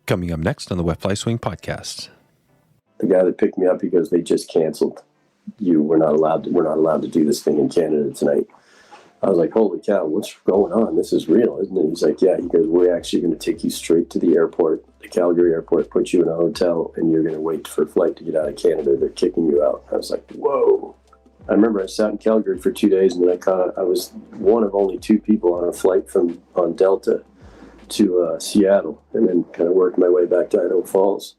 Coming up next on the Wet Fly Swing podcast. The guy that picked me up, he goes, "They just canceled you. We're not allowed to do this thing in Canada tonight." I was like, "Holy cow, what's going on? This is real, isn't it?" He's like, "Yeah." He goes, "We're actually going to take you straight to the airport, the Calgary airport, put you in a hotel, and you're going to wait for a flight to get out of Canada. They're kicking you out." I was like, "Whoa." I remember I sat in Calgary for 2 days, and then I was one of only two people on a flight on Delta to Seattle, and then kind of worked my way back to Idaho Falls.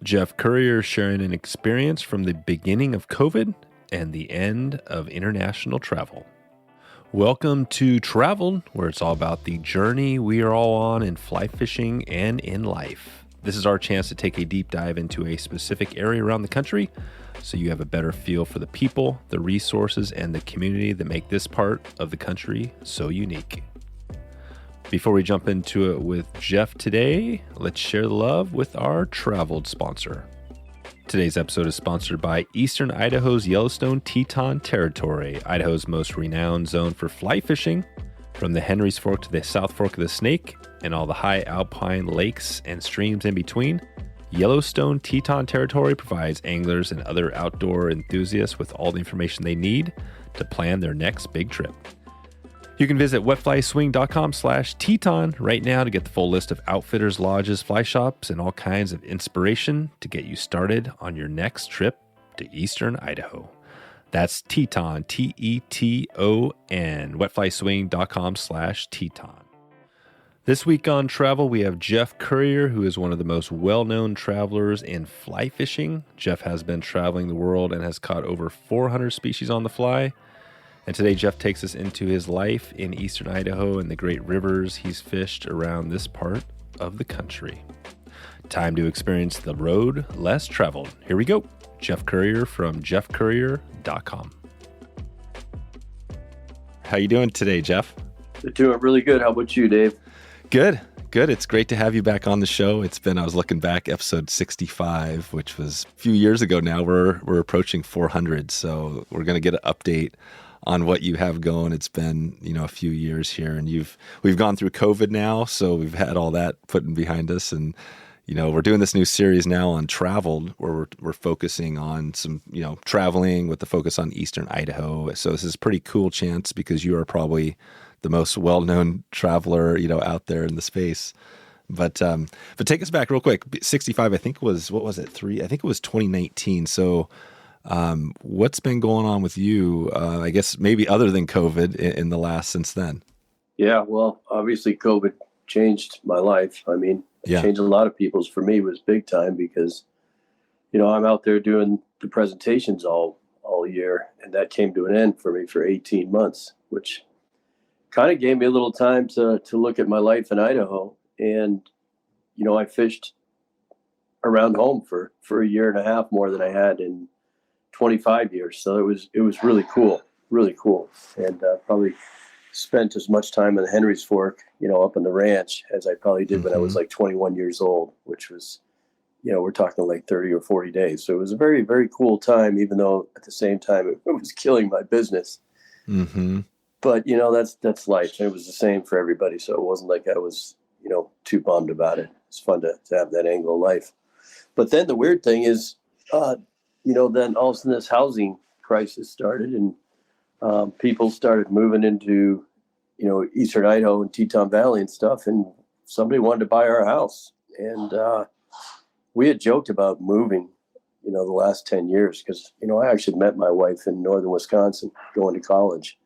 Jeff Currier sharing an experience from the beginning of COVID and the end of international travel. Welcome to Traveled, where it's all about the journey we are all on in fly fishing and in life. This is our chance to take a deep dive into a specific area around the country so you have a better feel for the people, the resources, and the community that make this part of the country so unique. Before we jump into it with Jeff today, let's share the love with our Traveled sponsor. Today's episode is sponsored by Eastern Idaho's Yellowstone Teton Territory, Idaho's most renowned zone for fly fishing, from the Henry's Fork to the South Fork of the Snake and all the high alpine lakes and streams in between. Yellowstone Teton Territory provides anglers and other outdoor enthusiasts with all the information they need to plan their next big trip. You can visit wetflyswing.com/Teton right now to get the full list of outfitters, lodges, fly shops, and all kinds of inspiration to get you started on your next trip to Eastern Idaho. That's Teton, Teton, wetflyswing.com/Teton. This week on Travel, we have Jeff Currier, who is one of the most well-known travelers in fly fishing. Jeff has been traveling the world and has caught over 400 species on the fly. And today, Jeff takes us into his life in Eastern Idaho and the great rivers he's fished around this part of the country. Time to experience the road less traveled. Here we go. Jeff Currier from jeffcurrier.com. How you doing today, Jeff? Doing really good. How about you, Dave? Good. It's great to have you back on the show. I was looking back, episode 65, which was a few years ago now. We're approaching 400, so we're going to get an update on what you have going. It's been, a few years here, and we've gone through COVID now, so we've had all that put behind us, and we're doing this new series now on Traveled, where we're focusing on some, traveling with the focus on Eastern Idaho. So this is a pretty cool chance because you are probably the most well-known traveler, out there in the space. But take us back real quick. 65, I think was, what was it? I think it was 2019. So what's been going on with you, I guess maybe other than COVID in the last since then? Yeah, well, obviously COVID changed my life. It changed a lot of people's. For me, it was big time because, I'm out there doing the presentations all year, and that came to an end for me for 18 months, which kind of gave me a little time to look at my life in Idaho. And, I fished around home for a year and a half more than I had in 25 years. So it was really cool, and probably spent as much time in the Henry's Fork, up in the ranch as I probably did when I was like 21 years old, which was, we're talking like 30 or 40 days. So it was a very, very cool time, even though at the same time it was killing my business. Mm-hmm. But, that's life. It was the same for everybody. So it wasn't like I was, too bummed about it. It's fun to have that angle of life. But then the weird thing is, then all of a sudden this housing crisis started, and people started moving into, Eastern Idaho and Teton Valley and stuff, and somebody wanted to buy our house. And we had joked about moving, the last 10 years because, I actually met my wife in northern Wisconsin going to college,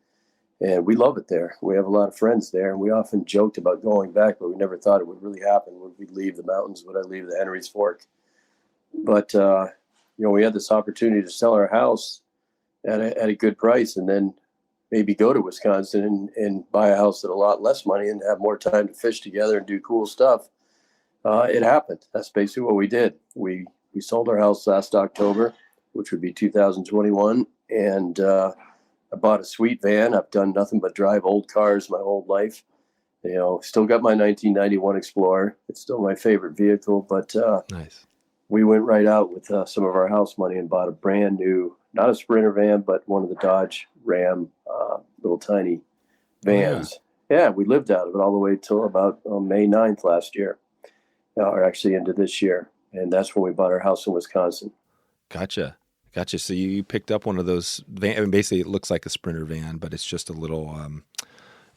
and we love it there. We have a lot of friends there, and we often joked about going back, but we never thought it would really happen. Would we leave the mountains? Would I leave the Henry's Fork? But, we had this opportunity to sell our house at a good price, and then maybe go to Wisconsin and buy a house at a lot less money and have more time to fish together and do cool stuff. It happened. That's basically what we did. We sold our house last October, which would be 2021, and I bought a sweet van. I've done nothing but drive old cars my whole life. Still got my 1991 Explorer. It's still my favorite vehicle, but nice. We went right out with some of our house money and bought a brand new, not a Sprinter van, but one of the Dodge Ram little tiny vans. Yeah, we lived out of it all the way till about May 9th last year, or actually into this year. And that's when we bought our house in Wisconsin. Gotcha. Gotcha. So you picked up one of those van. I mean, basically, it looks like a Sprinter van, but it's just a little.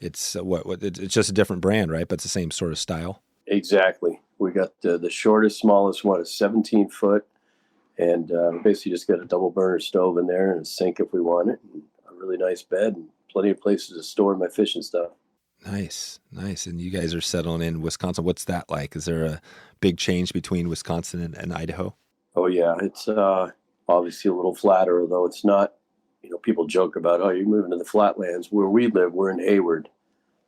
It's it's just a different brand, right? But it's the same sort of style. Exactly. We got the shortest, smallest one is 17 foot, and basically just got a double burner stove in there and a sink if we want it, and a really nice bed, and plenty of places to store my fishing stuff. Nice, nice. And you guys are settling in Wisconsin. What's that like? Is there a big change between Wisconsin and Idaho? Oh yeah, it's obviously a little flatter, although it's not. You know, people joke about, oh, you're moving to the flatlands. Where we live, we're in Hayward,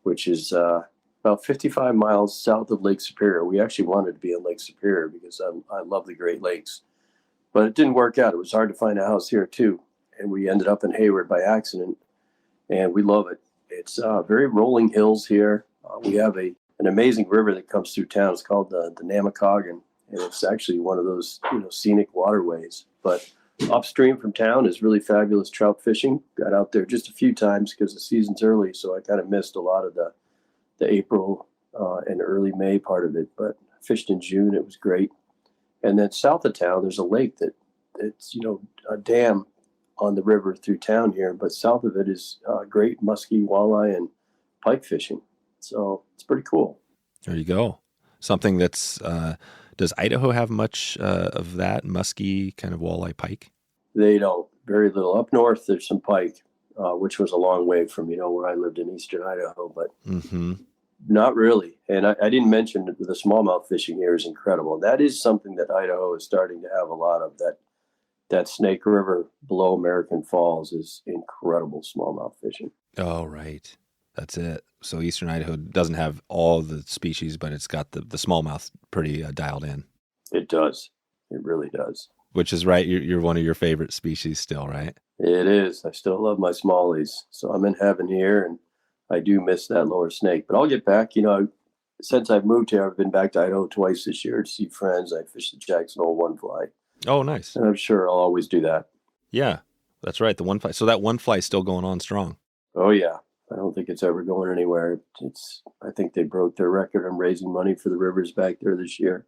which is about 55 miles south of Lake Superior. We actually wanted to be in Lake Superior because I love the Great Lakes, but it didn't work out. It was hard to find a house here too, and we ended up in Hayward by accident, and we love it. It's very rolling hills here. We have an amazing river that comes through town. It's called the Namakagon, and it's actually one of those scenic waterways. But upstream from town is really fabulous trout fishing. Got out there just a few times because the season's early, so I kind of missed a lot of the April and early May part of it. But fished in June, it was great. And then south of town, there's a lake that it's a dam on the river through town here, but south of it is great muskie, walleye, and pike fishing. So it's pretty cool. There you go. Something that's does Idaho have much of that muskie kind of walleye pike? They don't. Very little. Up north, there's some pike, which was a long way from where I lived in Eastern Idaho, but not really. And I didn't mention that the smallmouth fishing here is incredible. That is something that Idaho is starting to have a lot of. That Snake River below American Falls is incredible smallmouth fishing. Oh, right. That's it. So Eastern Idaho doesn't have all the species, but it's got the smallmouth pretty dialed in. It does. It really does. Which is right. You're one of your favorite species still, right? It is. I still love my smallies. So I'm in heaven here, and I do miss that lower snake. But I'll get back. Since I've moved here, I've been back to Idaho twice this year to see friends. I fished the Jackson Hole one fly. Oh, nice. And I'm sure I'll always do that. Yeah, that's right. The one fly. So that one fly is still going on strong. Oh, yeah. I don't think it's ever going anywhere. I think they broke their record on raising money for the rivers back there this year.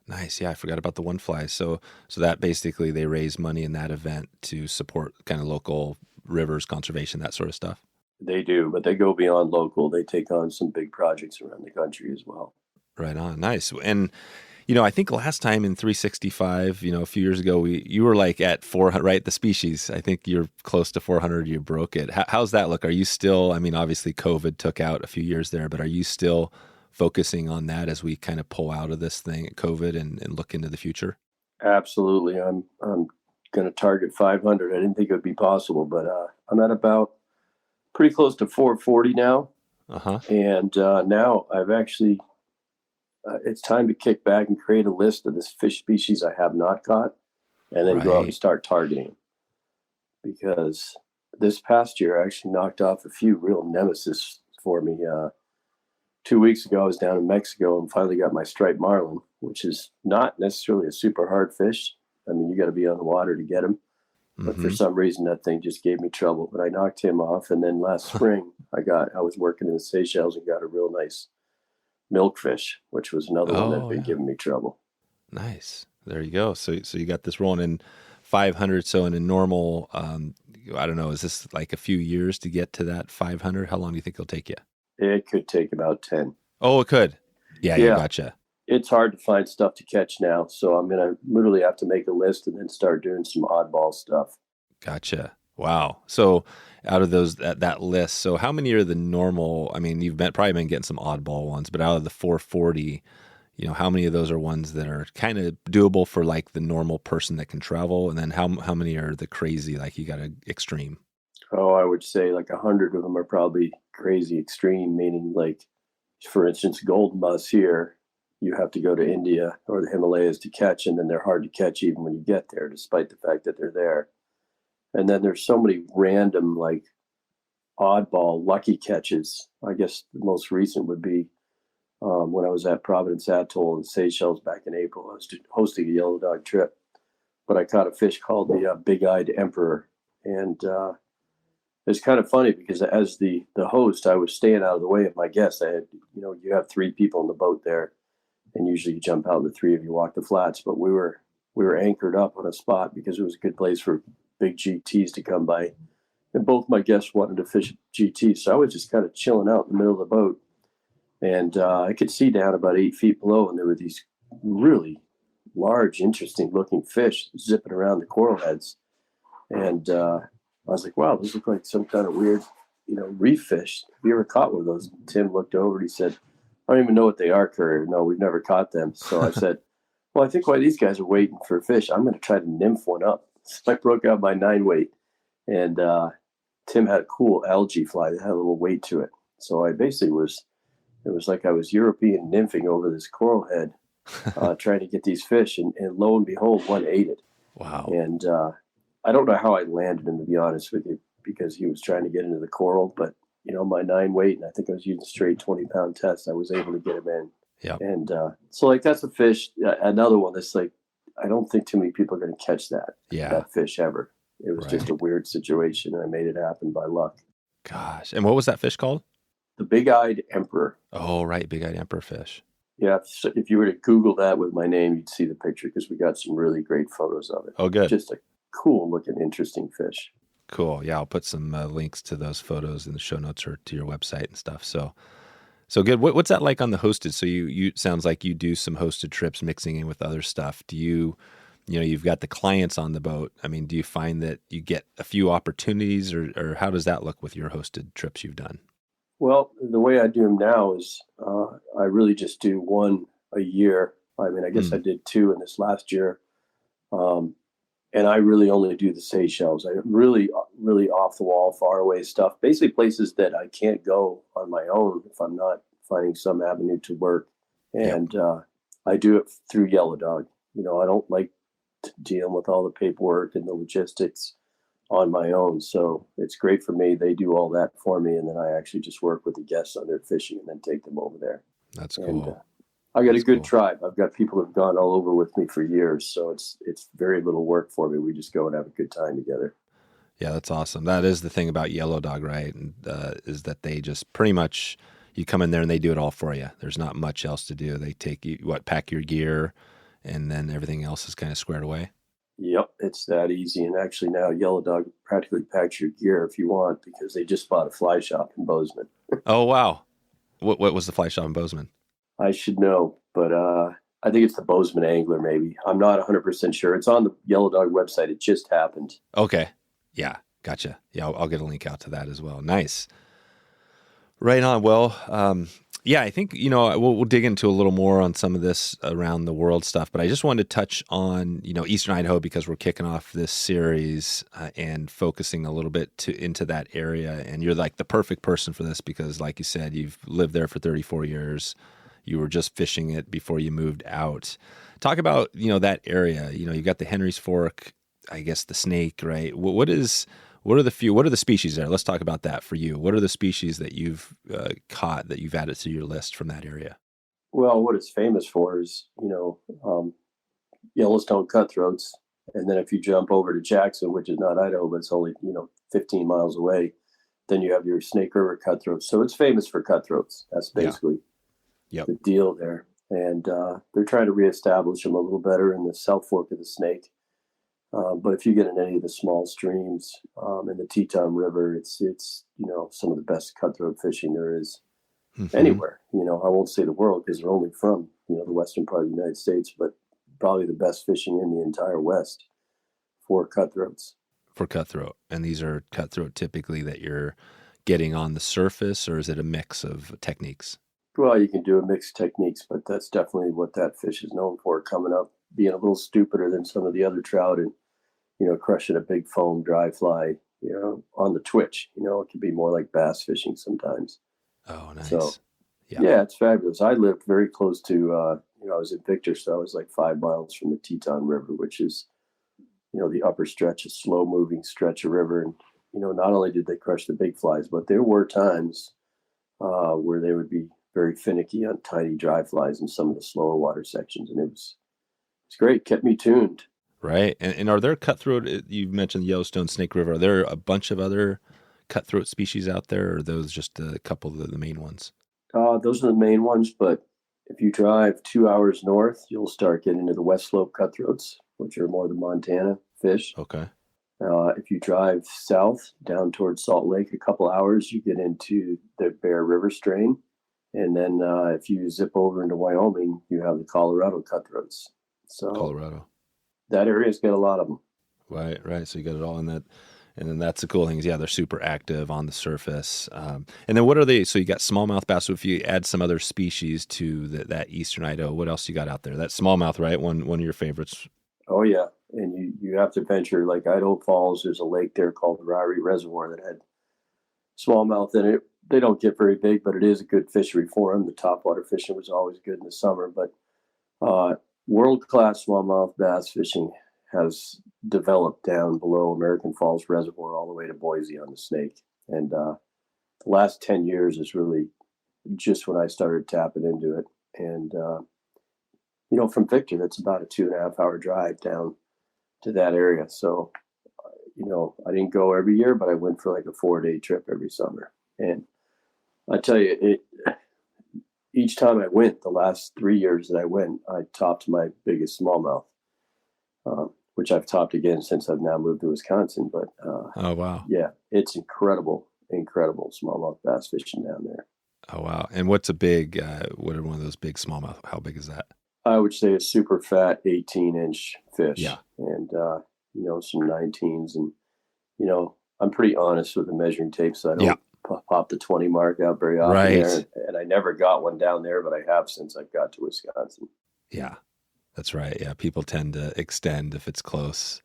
Nice. Yeah, I forgot about the one fly. So that basically they raise money in that event to support kind of local rivers, conservation, that sort of stuff. They do, but they go beyond local. They take on some big projects around the country as well. Right on. Nice. And I think last time in 365, a few years ago, you were like at 400, right? The species, I think you're close to 400. You broke it. How's that look? Are you still, obviously COVID took out a few years there, but are you still focusing on that as we kind of pull out of this thing, COVID, and look into the future? Absolutely. I'm going to target 500. I didn't think it would be possible, but I'm at about pretty close to 440 now. And now I've actually... it's time to kick back and create a list of this fish species I have not caught, and then go out and start targeting. Because this past year, I actually knocked off a few real nemesis for me. 2 weeks ago, I was down in Mexico and finally got my striped marlin, which is not necessarily a super hard fish. You got to be on the water to get him. But for some reason, that thing just gave me trouble. But I knocked him off, and then last spring, I was working in the Seychelles and got a real nice milkfish, which was another one that had been giving me trouble. Nice. There you go. So you got this rolling in 500. So in a normal, I don't know, is this like a few years to get to that 500? How long do you think it'll take you? It could take about 10. Oh, it could. Yeah. Gotcha. It's hard to find stuff to catch now. So I'm going to literally have to make a list and then start doing some oddball stuff. Gotcha. Wow. So out of those, that list, so how many are the normal? You've probably been getting some oddball ones, but out of the 440, how many of those are ones that are kind of doable for like the normal person that can travel? And then how many are the crazy, like you got to extreme? Oh, I would say like 100 of them are probably crazy extreme, meaning like, for instance, golden bus here, you have to go to India or the Himalayas to catch, and then they're hard to catch even when you get there, despite the fact that they're there. And then there's so many random, like, oddball lucky catches. I guess the most recent would be when I was at Providence Atoll in Seychelles back in April. I was hosting a Yellowdog trip, but I caught a fish called the big-eyed emperor. And it's kind of funny because as the host, I was staying out of the way of my guests. I had, you have 3 people in the boat there, and usually you jump out and the 3 of you walk the flats. But we were anchored up on a spot because it was a good place for big GTs to come by, and both my guests wanted to fish GT, so I was just kind of chilling out in the middle of the boat, and I could see down about 8 feet below, and there were these really large, interesting looking fish zipping around the coral heads, and I was like, wow, those look like some kind of weird, reef fish. Have you ever caught one of those? Tim looked over and he said, I don't even know what they are, Currier. No, we've never caught them. So I said, well, I think while these guys are waiting for fish, I'm going to try to nymph one up. So I broke out my 9-weight, and Tim had a cool algae fly that had a little weight to it. So I basically it was like I was European nymphing over this coral head, trying to get these fish. And lo and behold, one ate it. Wow. And I don't know how I landed him, to be honest with you, because he was trying to get into the coral. But, my 9-weight, and I think I was using a straight 20-pound test, I was able to get him in. Yeah. And so, like, that's a fish. Another one that's like, I don't think too many people are going to catch that fish ever. It was just a weird situation, and I made it happen by luck. Gosh. And what was that fish called? The big-eyed emperor. Oh, right. Big-eyed emperor fish. Yeah. If you were to Google that with my name, you'd see the picture because we got some really great photos of it. Oh, good. Just a cool-looking, interesting fish. Cool. Yeah, I'll put some links to those photos in the show notes or to your website and stuff. So good. What's that like on the hosted? So you sounds like you do some hosted trips mixing in with other stuff. Do you've got the clients on the boat. I mean, do you find that you get a few opportunities, or how does that look with your hosted trips you've done? Well, the way I do them now is I really just do one a year. I mean, I guess I did 2 in this last year. And I really only do the Seychelles. I really, really off the wall, far away stuff. Basically places that I can't go on my own if I'm not finding some avenue to work. And I do it through Yellowdog. I don't like dealing with all the paperwork and the logistics on my own. So it's great for me. They do all that for me. And then I actually just work with the guests on their fishing and then take them over there. That's cool. And, I got a good tribe. I've got people who've gone all over with me for years, so it's very little work for me. We just go and have a good time together. Yeah, that's awesome. That is the thing about Yellowdog, right? And is that they just pretty much, you come in there and they do it all for you. There's not much else to do. They take you, pack your gear, and then everything else is kind of squared away. Yep, it's that easy. And actually now Yellowdog practically packs your gear if you want, because they just bought a fly shop in Bozeman. Oh, wow. What was the fly shop in Bozeman? I should know, but I think it's the Bozeman Angler, maybe. I'm not 100% sure. It's on the Yellowdog website. It just happened. Okay. Yeah, gotcha. Yeah, I'll get a link out to that as well. Nice. Right on. Well, yeah, I think, we'll dig into a little more on some of this around the world stuff, but I just wanted to touch on, Eastern Idaho, because we're kicking off this series and focusing a little bit into that area. And you're like the perfect person for this because, like you said, you've lived there for 34 years. You were just fishing it before you moved out. Talk about, that area. You've got the Henry's Fork, I guess the snake, right? What are the species there? Let's talk about that for you. What are the species that you've caught that you've added to your list from that area? Well, what it's famous for is, Yellowstone cutthroats. And then if you jump over to Jackson, which is not Idaho, but it's only, 15 miles away, then you have your Snake River cutthroats. So it's famous for cutthroats. That's basically the deal there. And they're trying to reestablish them a little better in the South Fork of the Snake. But if you get in any of the small streams in the Teton River, it's some of the best cutthroat fishing there is anywhere. I won't say the world because they're only from the western part of the United States, but probably the best fishing in the entire West for cutthroats. For cutthroat, and these are cutthroat typically that you're getting on the surface, or is it a mix of techniques? Well, you can do a mix of techniques, but that's definitely what that fish is known for, coming up, being a little stupider than some of the other trout and, crushing a big foam dry fly, on the twitch. It can be more like bass fishing sometimes. Oh, nice. So, yeah, it's fabulous. I lived very close to, I was in Victor, so I was like 5 miles from the Teton River, which is, the upper stretch, a slow-moving stretch of river. And, not only did they crush the big flies, but there were times where they would be very finicky on tiny dry flies in some of the slower water sections. And it's great. Kept me tuned. Right. And are there cutthroat, you've mentioned the Yellowstone, Snake River, are there a bunch of other cutthroat species out there, or are those just a couple of the main ones? Those are the main ones, but if you drive 2 hours north, you'll start getting into the West Slope cutthroats, which are more the Montana fish. Okay. If you drive south down towards Salt Lake a couple hours, you get into the Bear River strain. And then if you zip over into Wyoming, you have the Colorado cutthroats. So Colorado. That area's got a lot of them. Right. So you got it all in that. And then that's the cool thing is, yeah, they're super active on the surface. And then what are they? So you got smallmouth bass. So if you add some other species to that Eastern Idaho, what else you got out there? That smallmouth, right? One of your favorites. Oh, yeah. And you have to venture, like Idaho Falls, there's a lake there called the Ryrie Reservoir that had smallmouth in it. They don't get very big, but it is a good fishery for them. The topwater fishing was always good in the summer. But world-class smallmouth bass fishing has developed down below American Falls Reservoir all the way to Boise on the Snake. And the last 10 years is really just when I started tapping into it. And, from Victor, it's about a 2.5 hour drive down to that area. So, I didn't go every year, but I went for like a 4-day trip every summer. And I tell you, each time I went, the last 3 years that I went, I topped my biggest smallmouth, which I've topped again since I've now moved to Wisconsin. But oh, wow. Yeah, it's incredible smallmouth bass fishing down there. Oh, wow. And what's a big, what are one of those big smallmouth? How big is that? I would say a super fat 18-inch fish. Yeah. And, some 19s. And, I'm pretty honest with the measuring tape, so I don't pop the 20 mark out very often there. And I never got one down there, but I have since I've got to Wisconsin. Yeah, that's right. Yeah, people tend to extend if it's close,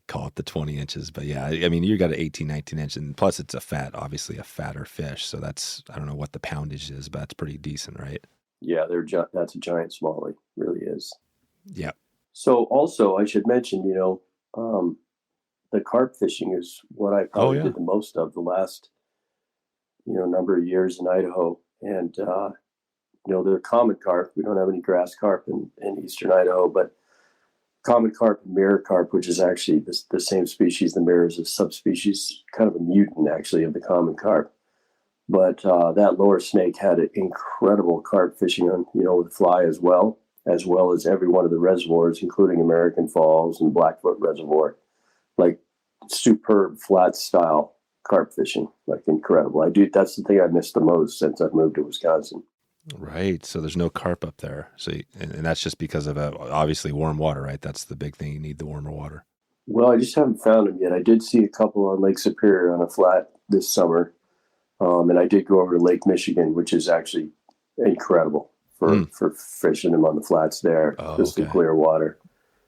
call it the 20 inches. But yeah, I mean, you got an 18, 19 inch, and plus it's obviously a fatter fish. So that's, I don't know what the poundage is, but that's pretty decent, right? Yeah, that's a giant smallie, really is. Yeah. So also I should mention, the carp fishing is what I probably did the most of the last, number of years in Idaho. And, they're common carp. We don't have any grass carp in Eastern Idaho, but common carp and mirror carp, which is actually the same species. The mirror is a subspecies, kind of a mutant actually of the common carp. But that lower Snake had an incredible carp fishing on, with fly as well as every one of the reservoirs, including American Falls and Blackfoot Reservoir. Like superb flat style carp fishing, like incredible. That's the thing I missed the most since I've moved to Wisconsin. Right. So there's no carp up there. So, and that's just because of obviously warm water, right? That's the big thing. You need the warmer water. Well, I just haven't found them yet. I did see a couple on Lake Superior on a flat this summer. And I did go over to Lake Michigan, which is actually incredible for fishing them on the flats there. The clear water.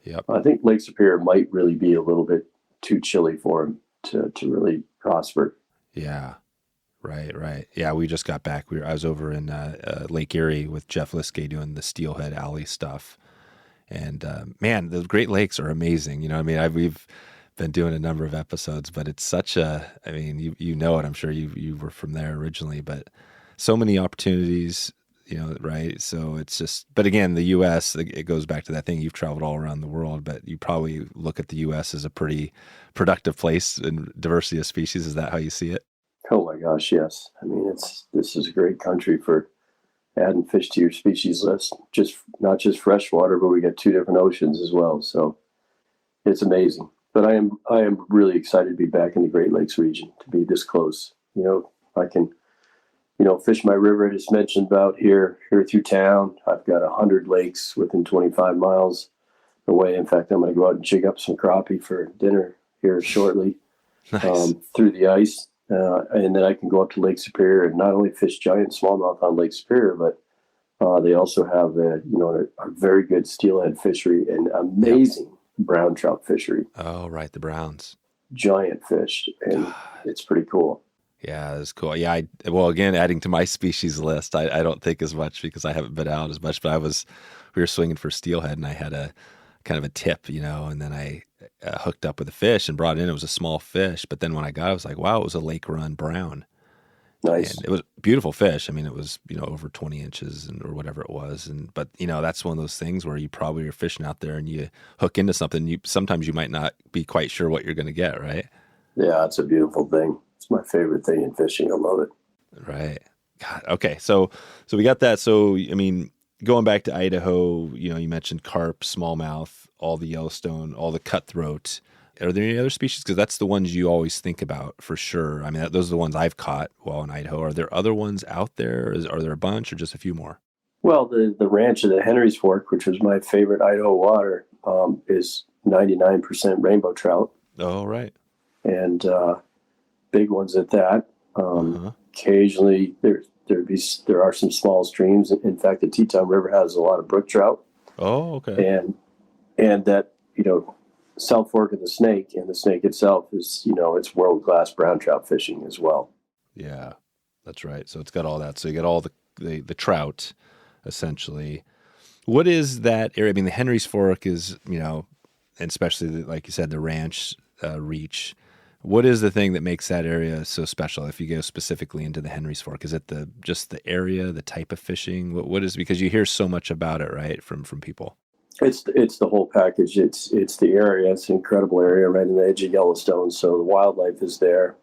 Yep. I think Lake Superior might really be a little bit too chilly for them to really prosper. Yeah. Right. Yeah, we just got back. I was over in Lake Erie with Jeff Liskey doing the Steelhead Alley stuff. And man, the Great Lakes are amazing. We've been doing a number of episodes, but it's such it. I'm sure you were from there originally, but so many opportunities, right? So it's just, but again, the U.S., it goes back to that thing. You've traveled all around the world, but you probably look at the U.S. as a pretty productive place in diversity of species. Is that how you see it? Oh my gosh, yes. I mean, this is a great country for adding fish to your species list. Not just freshwater, but we got 2 different oceans as well. So it's amazing. But I am really excited to be back in the Great Lakes region, to be this close. I can, fish my river I just mentioned about here through town. I've got 100 lakes within 25 miles away. In fact, I'm going to go out and jig up some crappie for dinner here shortly. Nice. Through the ice. And then I can go up to Lake Superior and not only fish giant smallmouth on Lake Superior, but they also have a very good steelhead fishery and amazing brown trout fishery. Oh, right, the browns. Giant fish, and it's pretty cool. Yeah, that's cool. Yeah, again, adding to my species list, I don't think as much because I haven't been out as much, but we were swinging for steelhead, and I had a kind of a tip, and then I hooked up with a fish and brought it in. It was a small fish, but then when I got it, I was like, wow, it was a lake run brown. Nice. And it was a beautiful fish. I mean, it was, over 20 inches or whatever it was. But that's one of those things where you probably are fishing out there and you hook into something. Sometimes you might not be quite sure what you're going to get, right? Yeah, it's a beautiful thing. It's It's my favorite thing in fishing. I love it. Right. God. Okay. So we got that. So, I mean, going back to Idaho, you mentioned carp, smallmouth, all the Yellowstone, all the cutthroat. Are there any other species? Because that's the ones you always think about for sure. I mean, those are the ones I've caught while in Idaho. Are there other ones out there? Are there a bunch or just a few more? Well, the ranch of the Henry's Fork, which was my favorite Idaho water, is 99% rainbow trout. Oh, right. And big ones at that. Occasionally, there are some small streams. In fact, the Teton River has a lot of brook trout. Oh, okay. And that, South Fork of the Snake, and the Snake itself is, it's world-class brown trout fishing as well. Yeah, that's right. So it's got all that. So you got all the trout, essentially. What is that area? I mean, the Henry's Fork is, and especially, like you said, the ranch reach. What is the thing that makes that area so special? If you go specifically into the Henry's Fork, is it just the area, the type of fishing? What is, because you hear so much about it, right, from people? It's the whole package. It's the area. It's an incredible area right in the edge of Yellowstone. So the wildlife is there.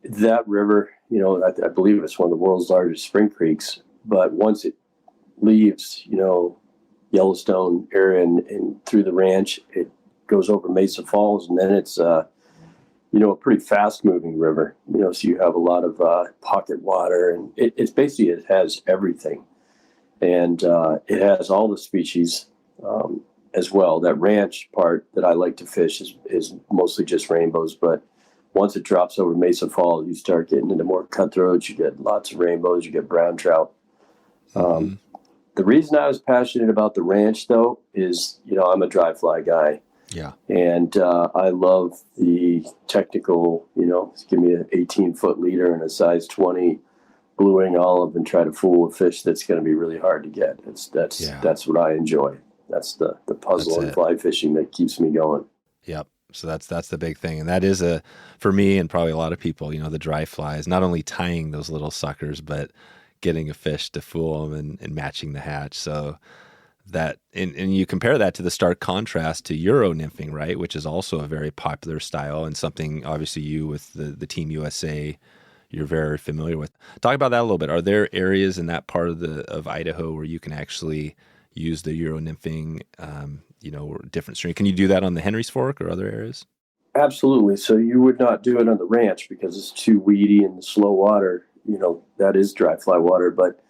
That river, I believe it's one of the world's largest spring creeks. But once it leaves, Yellowstone area and through the ranch, it goes over Mesa Falls, and then it's a pretty fast moving river. So you have a lot of pocket water, and it's basically, it has everything. And it has all the species as well. That ranch part that I like to fish is mostly just rainbows. But once it drops over Mesa Falls, you start getting into more cutthroats. You get lots of rainbows. You get brown trout. The reason I was passionate about the ranch, though, is, I'm a dry fly guy. Yeah. And I love the technical, give me an 18-foot leader and a size 20 blue wing olive and try to fool a fish that's going to be really hard to get. That's what I enjoy. That's the puzzle in fly fishing that keeps me going. Yep. So that's the big thing. And that is for me and probably a lot of people, the dry fly is not only tying those little suckers, but getting a fish to fool them and matching the hatch. So that, and you compare that to the stark contrast to Euro nymphing, right? Which is also a very popular style and something obviously you with the Team USA, you're very familiar with. Talk about that a little bit. Are there areas in that part of Idaho where you can actually use the Euro nymphing, or different stream? Can you do that on the Henry's Fork or other areas? Absolutely. So you would not do it on the ranch because it's too weedy and slow water. That is dry fly water. But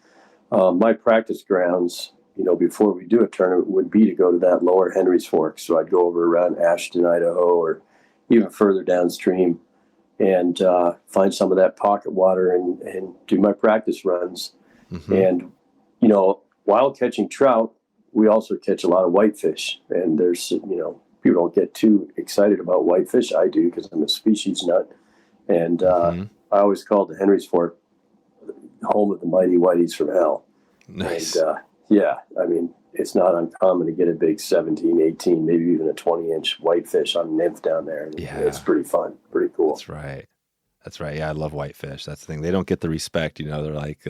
my practice grounds, before we do a tournament would be to go to that lower Henry's Fork. So I'd go over around Ashton, Idaho, or even further downstream and find some of that pocket water and do my practice runs. And, while catching trout, we also catch a lot of whitefish. And there's, people don't get too excited about whitefish. I do because I'm a species nut. And I always called the Henry's Fork home of the mighty whiteys from hell. Nice. And, it's not uncommon to get a big 17, 18, maybe even a 20-inch whitefish on nymph down there. Yeah. It's pretty fun, pretty cool. That's right. Yeah, I love whitefish. That's the thing. They don't get the respect, they're like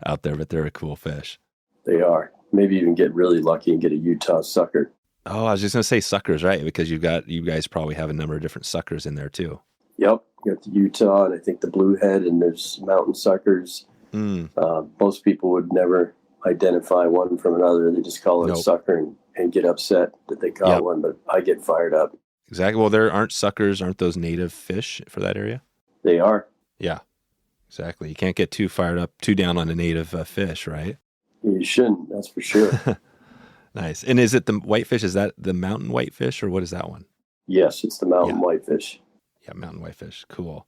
out there, but they're a cool fish. They are. Maybe even get really lucky and get a Utah sucker. Oh, I was just going to say suckers, right? Because you guys probably have a number of different suckers in there too. Yep. You got the Utah and I think the bluehead and there's mountain suckers. Most people would never identify one from another. They just call it a sucker and get upset that they caught one, but I get fired up. Exactly. Well, there aren't those native fish for that area? They are. Yeah, exactly. You can't get too fired up, too down on a native fish, right? You shouldn't, that's for sure. Nice. And is it the whitefish? Is that the mountain whitefish or what is that one? Yes, it's the mountain whitefish. Yeah, mountain whitefish. Cool.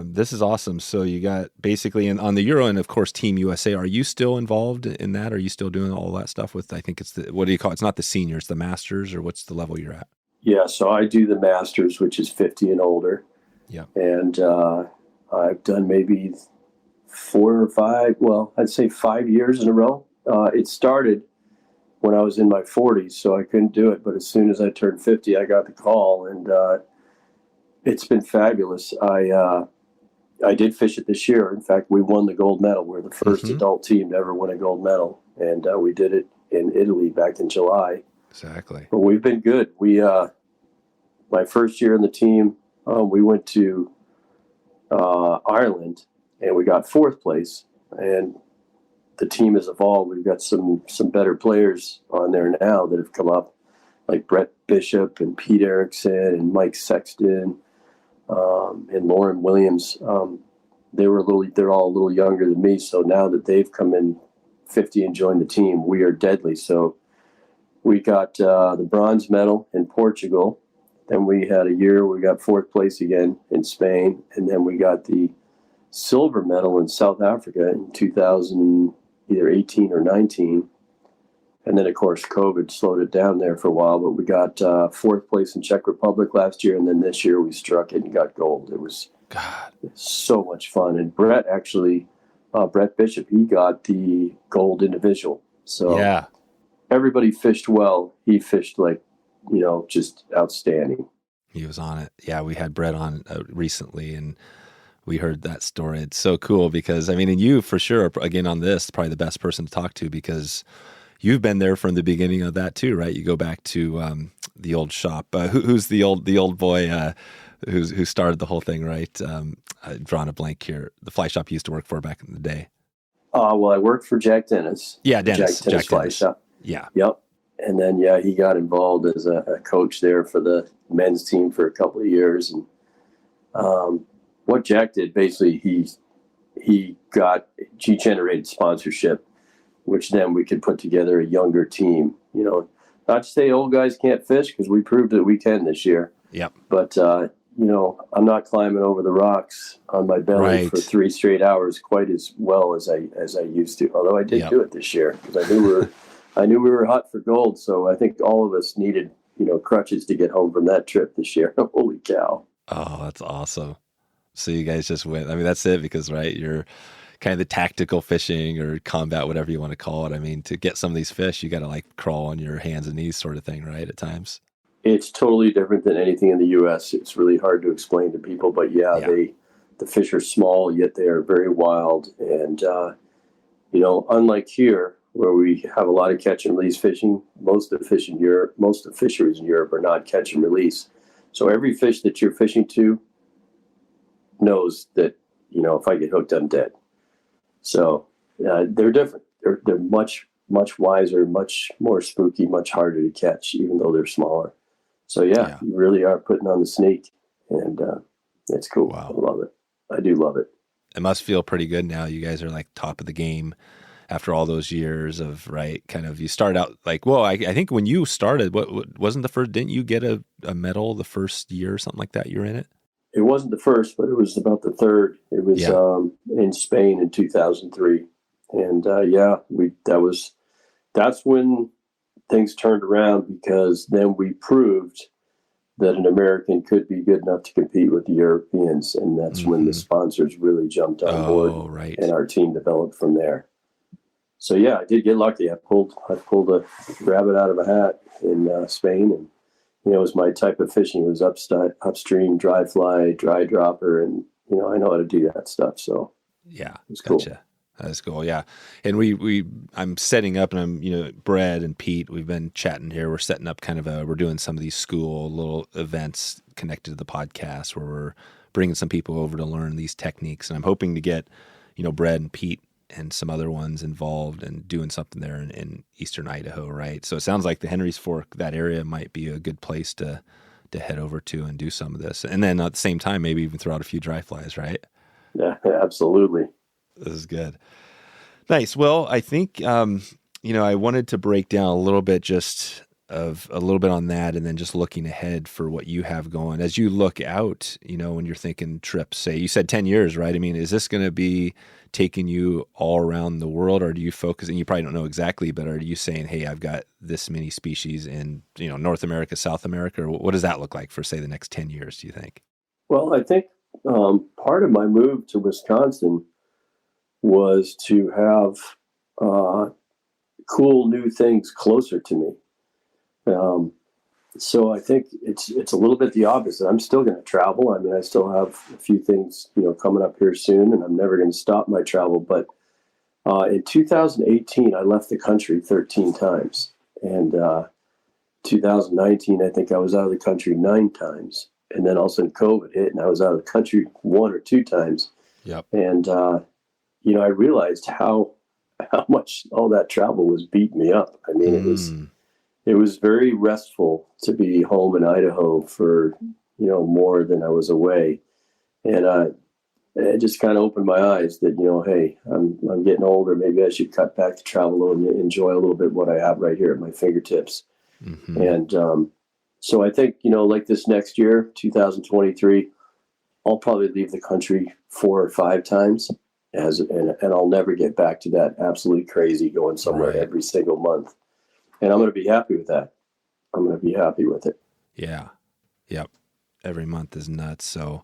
This is awesome. So you got basically on the Euro and of course Team USA. Are you still involved in that? Are you still doing all that stuff with? I think it's what do you call it? It's not the seniors, the masters, or what's the level you're at? Yeah, so I do the masters, which is 50 and older. Yeah, and I've done maybe 4 or 5. Well, I'd say 5 years in a row. It started when I was in my 40s, so I couldn't do it. But as soon as I turned 50, I got the call, and it's been fabulous. I did fish it this year. In fact, we won the gold medal. We're the first adult team to ever win a gold medal, and we did it in Italy back in July. Exactly. But we've been good. We my first year in the team, we went to Ireland, and we got 4th place. And the team has evolved. We've got some better players on there now that have come up, like Bret Bishop and Pete Erickson and Mike Sexton and Lauren Williams. They're all a little younger than me. So now that they've come in 50 and joined the team, we are deadly. So we got the bronze medal in Portugal. Then we had a year we got 4th place again in Spain. And then we got the silver medal in South Africa in 2018 or 19. And then, of course, COVID slowed it down there for a while. But we got 4th place in Czech Republic last year. And then this year we struck it and got gold. It was so much fun. And Bret Bishop, he got the gold individual. So yeah, everybody fished well. He fished just outstanding. He was on it. Yeah, we had Bret on recently, and we heard that story. It's so cool because, and you for sure, again, on this, probably the best person to talk to because you've been there from the beginning of that too, right? You go back to the old shop. Who's the old boy who started the whole thing, right? I've drawn a blank here. The fly shop you used to work for back in the day. Well, I worked for Jack Dennis. Yeah, Dennis. Jack Fly Dennis. Shop. Yeah. Yep. And then, he got involved as a coach there for the men's team for a couple of years. And what Jack did, basically, he generated sponsorship, which then we could put together a younger team. Not to say old guys can't fish, because we proved that we can this year. Yep. But, I'm not climbing over the rocks on my belly for 3 straight hours quite as well as I used to. Although I did do it this year because I knew we were hot for gold. So I think all of us needed, crutches to get home from that trip this year. Holy cow. Oh, that's awesome. So you guys just went. That's it because, right, you're kind of the tactical fishing or combat, whatever you want to call it. To get some of these fish, you got to crawl on your hands and knees sort of thing, right, at times? It's totally different than anything in the U.S. It's really hard to explain to people, but the fish are small, yet they are very wild. And, unlike here, where we have a lot of catch and release fishing, most of the fisheries in Europe are not catch and release. So every fish that you're fishing to knows that, if I get hooked, I'm dead. So they're different. They're much, much wiser, much more spooky, much harder to catch, even though they're smaller. So, you really are putting on the sneak, and it's cool. Wow. I love it. I do love it. It must feel pretty good now. You guys are top of the game after all those years of, right, kind of, you start out I think when you started, what wasn't the first, didn't you get a medal the first year or something like that? You were in it? It wasn't the first, but it was about the third. It was in Spain in 2003. And that's when things turned around, because then we proved that an American could be good enough to compete with the Europeans. And that's when the sponsors really jumped on board, right. And our team developed from there. So I did get lucky. I pulled a rabbit out of a hat in Spain, and it was my type of fishing. It was upstream, dry fly, dry dropper, and I know how to do that stuff. So it's cool. Gotcha. That's cool. Yeah. And I'm setting up, and I'm, Bret and Pete, we've been chatting here. We're setting up we're doing some of these school little events connected to the podcast where we're bringing some people over to learn these techniques. And I'm hoping to get, Bret and Pete and some other ones involved and doing something there in Eastern Idaho. Right. So it sounds like the Henry's Fork, that area might be a good place to head over to and do some of this. And then at the same time, maybe even throw out a few dry flies, right? Yeah, absolutely. This is good. Nice. Well, I think, I wanted to break down a little bit on that, and then just looking ahead for what you have going. As you look out, when you're thinking trips, say you said 10 years, right? Is this going to be taking you all around the world, or do you focus, and you probably don't know exactly, but are you saying, hey, I've got this many species in, North America, South America, or what does that look like for, say, the next 10 years, do you think? Well, I think part of my move to Wisconsin was to have cool new things closer to me. So I think it's a little bit the opposite. I'm still going to travel. I still have a few things, coming up here soon, and I'm never going to stop my travel. But in 2018, I left the country 13 times. And 2019, I think I was out of the country 9 times. And then all of a sudden COVID hit, and I was out of the country 1 or 2 times. Yep. And, I realized how much all that travel was beating me up. I mean, it was very restful to be home in Idaho for, more than I was away. And it just kind of opened my eyes that, hey, I'm getting older. Maybe I should cut back the travel and enjoy a little bit what I have right here at my fingertips. Mm-hmm. And so I think, like this next year, 2023, I'll probably leave the country 4 or 5 times. And I'll never get back to that absolutely crazy going somewhere every single month. And I'm going to be happy with that. I'm going to be happy with it. Yeah. Yep. Every month is nuts. So,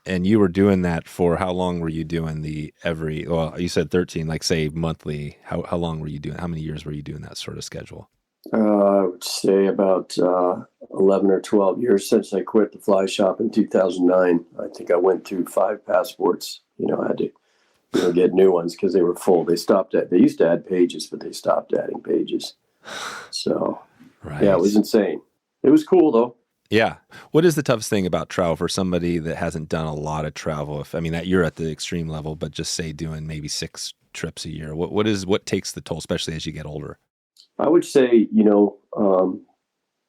and you were doing that for how long were you doing you said 13, like say monthly. How long were you doing? How many years were you doing that sort of schedule? I would say about 11 or 12 years since I quit the fly shop in 2009. I think I went through 5 passports. I had to get new ones because they were full. They used to add pages, but they stopped adding pages. So, yeah, it was insane. It was cool though. Yeah. What is the toughest thing about travel for somebody that hasn't done a lot of travel? That you're at the extreme level, but just say doing maybe 6 trips a year. What takes the toll, especially as you get older? I would say,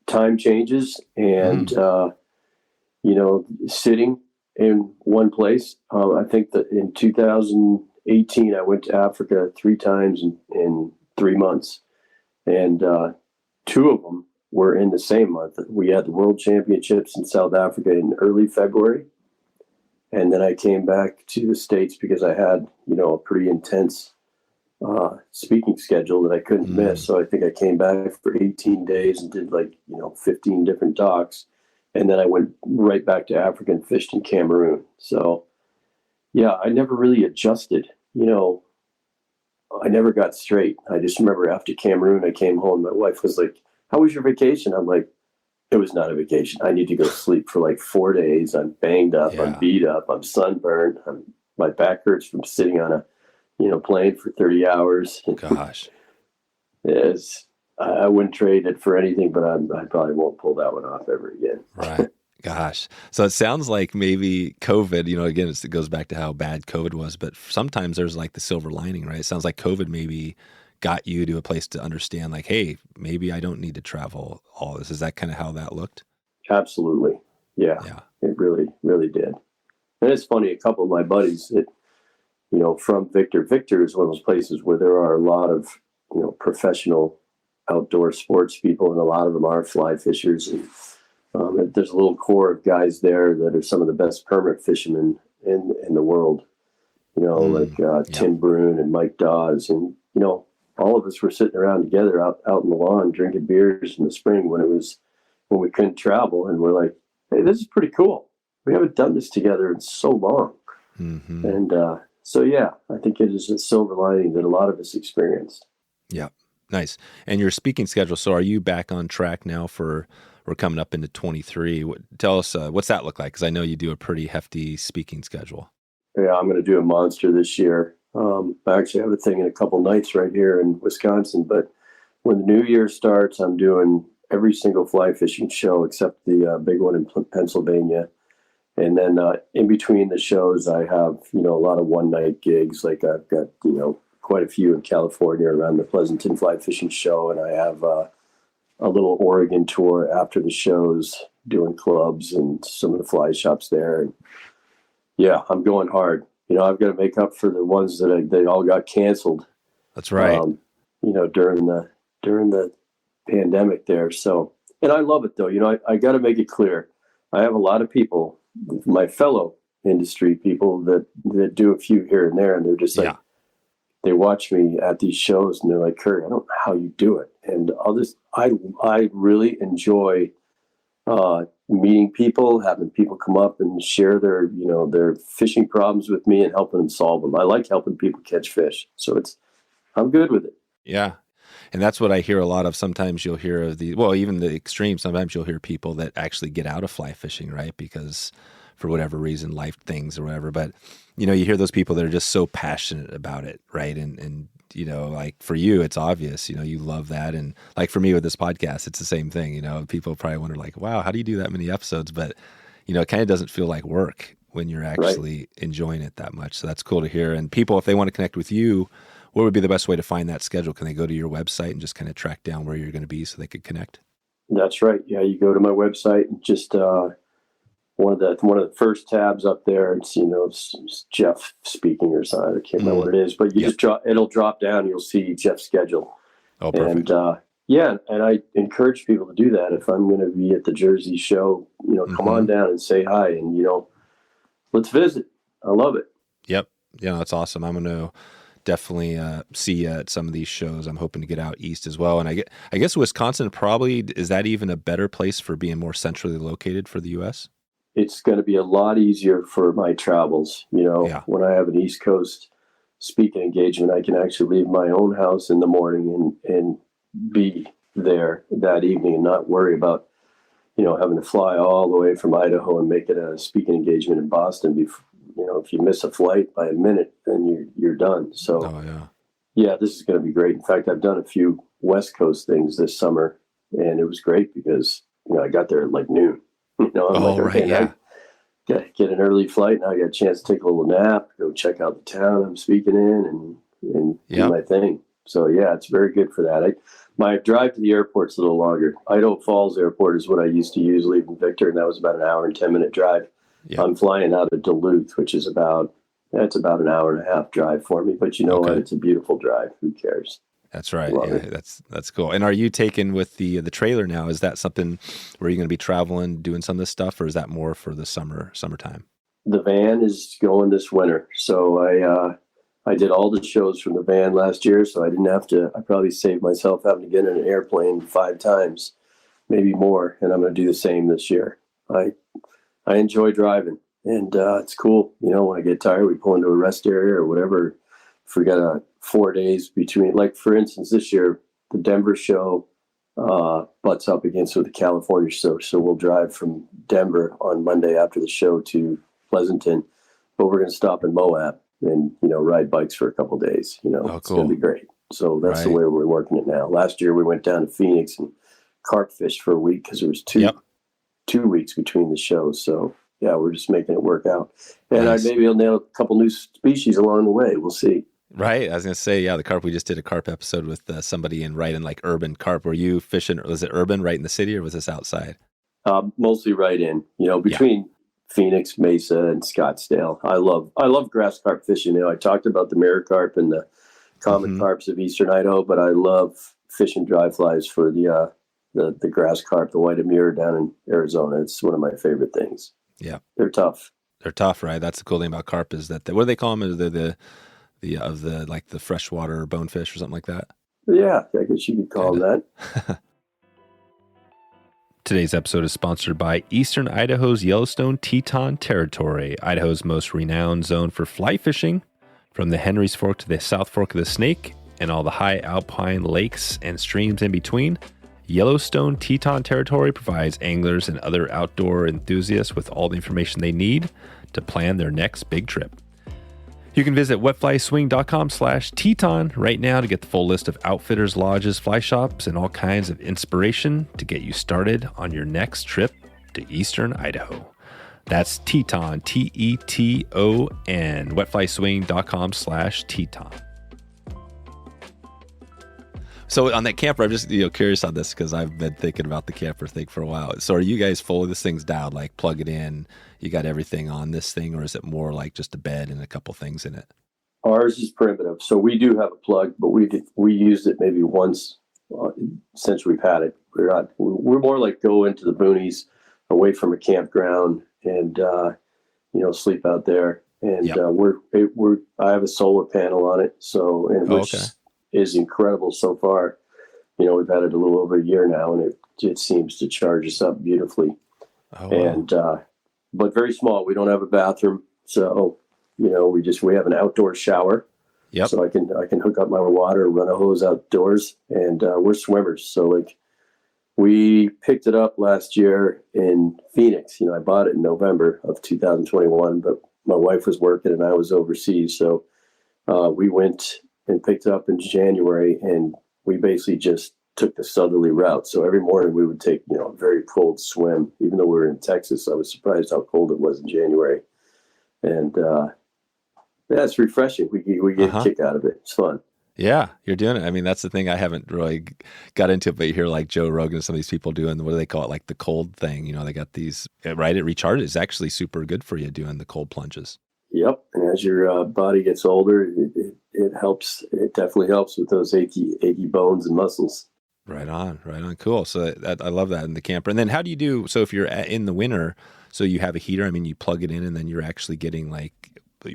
time changes and, sitting in one place. I think that in 2018, I went to Africa 3 times in 3 months. And 2 of them were in the same month. We had the World Championships in South Africa in early February. And then I came back to the States because I had, a pretty intense speaking schedule that I couldn't miss. So I think I came back for 18 days and did 15 different docks. And then I went right back to Africa and fished in Cameroon. So, yeah, I never really adjusted. I never got straight. I just remember after Cameroon, I came home. My wife was like, "How was your vacation?" I'm like, "It was not a vacation. I need to go sleep for 4 days. I'm banged up. Yeah. I'm beat up. I'm sunburned. My back hurts from sitting on a plane for 30 hours. Gosh. I wouldn't trade it for anything, but I probably won't pull that one off ever again. Right. Gosh. So it sounds like maybe COVID, again, it goes back to how bad COVID was, but sometimes there's the silver lining, right? It sounds like COVID maybe got you to a place to understand hey, maybe I don't need to travel all this. Is that kind of how that looked? Absolutely. Yeah. It really, really did. And it's funny, a couple of my buddies that, from Victor is one of those places where there are a lot of, professional outdoor sports people, and a lot of them are fly fishers. And there's a little core of guys there that are some of the best permit fishermen in the world, Tim Brune and Mike Dawes. And, all of us were sitting around together out in the lawn, drinking beers in the spring when we couldn't travel. And we're like, "Hey, this is pretty cool. We haven't done this together in so long." Mm-hmm. And, so, yeah, I think it is a silver lining that a lot of us experienced. Yeah. Nice. And your speaking schedule. So are you back on track now we're coming up into 23. Tell us, what's that look like? Because I know you do a pretty hefty speaking schedule. Yeah, I'm going to do a monster this year. I actually have a thing in a couple nights right here in Wisconsin. But when the new year starts, I'm doing every single fly fishing show except the big one in Pennsylvania. And then in between the shows, I have, a lot of one-night gigs. I've got, quite a few in California around the Pleasanton Fly Fishing Show. And I have a little Oregon tour after the shows, doing clubs and some of the fly shops there. And yeah, I'm going hard. I've got to make up for the ones that they all got canceled. That's right. During the pandemic there. So, and I love it though. I got to make it clear. I have a lot of people, my fellow industry people that do a few here and there, and they're just they watch me at these shows and they're like, "Curry, I don't know how you do it." And I really enjoy meeting people, having people come up and share their fishing problems with me and helping them solve them. I like helping people catch fish. So I'm good with it. Yeah. And that's what I hear a lot of. Sometimes you'll hear of even the extreme, sometimes you'll hear people that actually get out of fly fishing, right? Because for whatever reason, life things or whatever. But, you hear those people that are just so passionate about it, right? And for you, it's obvious, you love that. And for me with this podcast, it's the same thing, people probably wonder wow, how do you do that many episodes? But it kind of doesn't feel like work when you're actually enjoying it that much. So that's cool to hear. And people, if they want to connect with you, what would be the best way to find that schedule? Can they go to your website and just kind of track down where you're going to be so they could connect? That's right. Yeah, you go to my website and just one of the first tabs up there. It's Jeff speaking or something. I can't remember what it is, but you just it'll drop down. You'll see Jeff's schedule. Oh, perfect. And and I encourage people to do that. If I'm going to be at the Jersey show, come on down and say hi, and let's visit. I love it. Yep. Yeah, that's awesome. I'm going to definitely see you at some of these shows. I'm hoping to get out east as well. And I guess Wisconsin probably, is that even a better place for being more centrally located for the U.S.? It's going to be a lot easier for my travels. When I have an East Coast speaking engagement, I can actually leave my own house in the morning and be there that evening and not worry about, having to fly all the way from Idaho and make it a speaking engagement in Boston. If you miss a flight by a minute, then you're done. So, this is going to be great. In fact, I've done a few West Coast things this summer, and it was great because, I got there at like noon. I get an early flight. Now I got a chance to take a little nap, go check out the town I'm speaking in, and do my thing. So it's very good for that. My drive to the airport's a little longer. Idaho Falls Airport is what I used to use leaving Victor, and that was about an hour and 10-minute drive. Yep. I'm flying out of Duluth, which is about an hour and a half drive for me. But what? It's a beautiful drive. Who cares? That's right. That's cool. And are you taking with the trailer now? Is that something where you're going to be traveling, doing some of this stuff, or is that more for the summertime? The van is going this winter. So I did all the shows from the van last year, so I didn't have to. I probably saved myself having to get in an airplane 5 times, maybe more, and I'm going to do the same this year. I enjoy driving, and it's cool. When I get tired, we pull into a rest area or whatever. If we got 4 days between, like for instance, this year, the Denver show butts up against with the California show. So we'll drive from Denver on Monday after the show to Pleasanton, but we're going to stop in Moab and, ride bikes for a couple of days. It's going to be great. So that's the way we're working it now. Last year we went down to Phoenix and carp fished for a week because there was 2 weeks between the shows. So we're just making it work out. And maybe I'll nail a couple new species along the way. We'll see. Right. I was going to say, the carp, we just did a carp episode with somebody right in like urban carp. Were you fishing, was it urban right in the city or was this outside? Mostly right in, between Phoenix, Mesa, and Scottsdale. I love grass carp fishing. I talked about the mirror carp and the common carps of Eastern Idaho, but I love fishing dry flies for the grass carp, the white mirror down in Arizona. It's one of my favorite things. Yeah. They're tough. They're tough, right? That's the cool thing about carp is that, what do they call them? The freshwater bonefish or something like that? Yeah, I guess you could call them that. Today's episode is sponsored by Eastern Idaho's Yellowstone Teton Territory, Idaho's most renowned zone for fly fishing, from the Henry's Fork to the South Fork of the Snake, and all the high alpine lakes and streams in between. Yellowstone Teton Territory provides anglers and other outdoor enthusiasts with all the information they need to plan their next big trip. You can visit wetflyswing.com/Teton right now to get the full list of outfitters, lodges, fly shops, and all kinds of inspiration to get you started on your next trip to Eastern Idaho. That's Teton, Teton, wetflyswing.com/Teton. So on that camper, I'm just curious on this because I've been thinking about the camper thing for a while. So are you guys full of this thing's down, like plug it in, you got everything on this thing, or is it more like just a bed and a couple things in it? Ours is primitive. So we do have a plug, but we used it maybe once since we've had it. We're more like go into the boonies away from a campground and, sleep out there. And I have a solar panel on it. So, which is incredible so far. We've had it a little over a year now, and it seems to charge us up beautifully. And but very small. We don't have a bathroom, so we have an outdoor shower. Yep. So I can hook up my water, run a hose outdoors, and we're swimmers. So we picked it up last year in Phoenix. I bought it in November of 2021, but my wife was working and I was overseas, so we went and picked it up in January, and we basically just took the southerly route. So every morning we would take, a very cold swim. Even though we were in Texas, I was surprised how cold it was in January. And yeah, it's refreshing. We get a kick out of it. It's fun. Yeah, you're doing it. I mean, that's the thing. I haven't really got into it, but you hear like Joe Rogan and some of these people doing, what do they call it? Like the cold thing. They got these, right? It recharges. It's actually super good for you doing the cold plunges. Yep. And as your body gets older, it helps. It definitely helps with those achy bones and muscles. Right on. Cool. So I love that in the camper. And then how do you do, so if you're in the winter, so you have a heater, I mean, you plug it in and then you're actually getting like,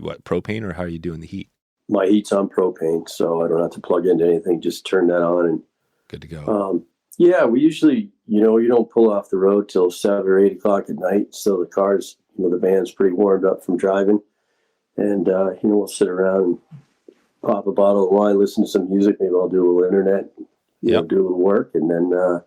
what, propane, or how are you doing the heat? My heat's on propane, so I don't have to plug into anything. Just turn that on and good to go. Yeah, we usually, you don't pull off the road till 7 or 8 o'clock at night. So the car's, the van's pretty warmed up from driving. And, we'll sit around and pop a bottle of wine, listen to some music. Maybe I'll do a little internet, do a little work. And then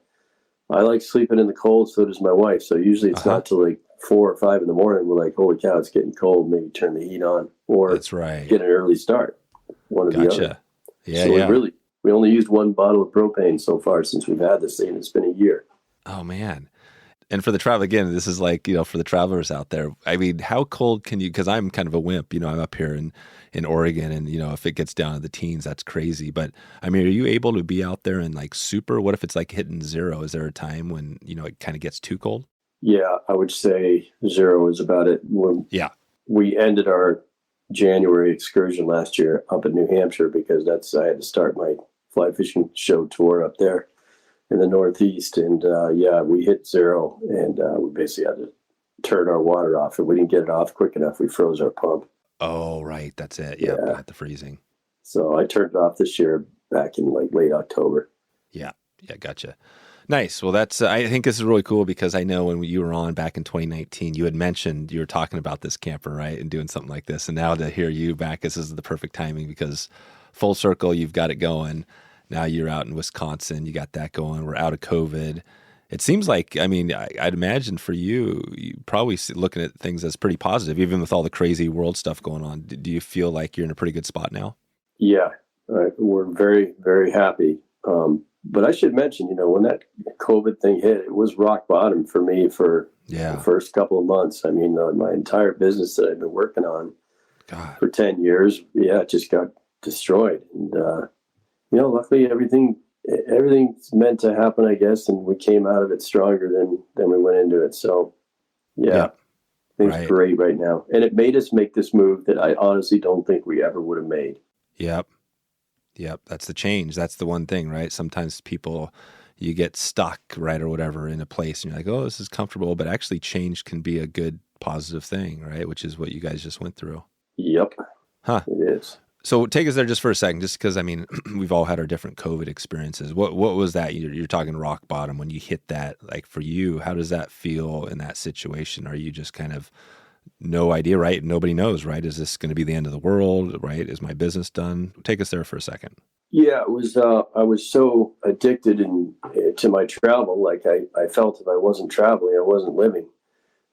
I like sleeping in the cold. So does my wife. So usually it's not till like 4 or 5 in the morning. We're like, holy cow, it's getting cold. Maybe turn the heat on, or that's right, get an early start. One or the other. Yeah, so we only used one bottle of propane so far since we've had this thing. It's been a year. Oh man. And for the travel, again, this is like, for the travelers out there, I mean, how cold can you, because I'm kind of a wimp, I'm up here in Oregon, and, if it gets down to the teens, that's crazy. But I mean, are you able to be out there and like super, what if it's like hitting 0? Is there a time when, it kind of gets too cold? Yeah, I would say 0 is about it. We ended our January excursion last year up in New Hampshire because I had to start my fly fishing show tour up there in the Northeast. And we hit 0, and we basically had to turn our water off. If we didn't get it off quick enough, we froze our pump. Oh, right. That's it. Yeah. At the freezing. So I turned it off this year back in like late October. Yeah. Gotcha. Nice. Well, that's, I think this is really cool because I know when you were on back in 2019, you had mentioned you were talking about this camper, right? And doing something like this. And now to hear you back, this is the perfect timing because full circle, you've got it going. Now you're out in Wisconsin, you got that going. We're out of COVID. It seems like, I mean, I'd imagine for you probably looking at things as pretty positive, even with all the crazy world stuff going on. Do you feel like you're in a pretty good spot now? Yeah, we're very, very happy. But I should mention, when that COVID thing hit, it was rock bottom for me for the first couple of months. I mean, my entire business that I've been working on for 10 years, it just got destroyed. And, luckily everything's meant to happen, I guess. And we came out of it stronger than we went into it. So, things great right now. And it made us make this move that I honestly don't think we ever would have made. Yep. That's the change. That's the one thing, right? Sometimes people, you get stuck, right, or whatever in a place and you're like, oh, this is comfortable, but actually change can be a good positive thing, right? Which is what you guys just went through. Yep. Huh. It is. So take us there just for a second, just because, I mean, we've all had our different COVID experiences. What was that? You're talking rock bottom when you hit that, like for you, how does that feel in that situation? Are you just kind of no idea, right? Nobody knows, right? Is this going to be the end of the world, right? Is my business done? Take us there for a second. Yeah, it was. I was so addicted to my travel. Like I felt if I wasn't traveling, I wasn't living.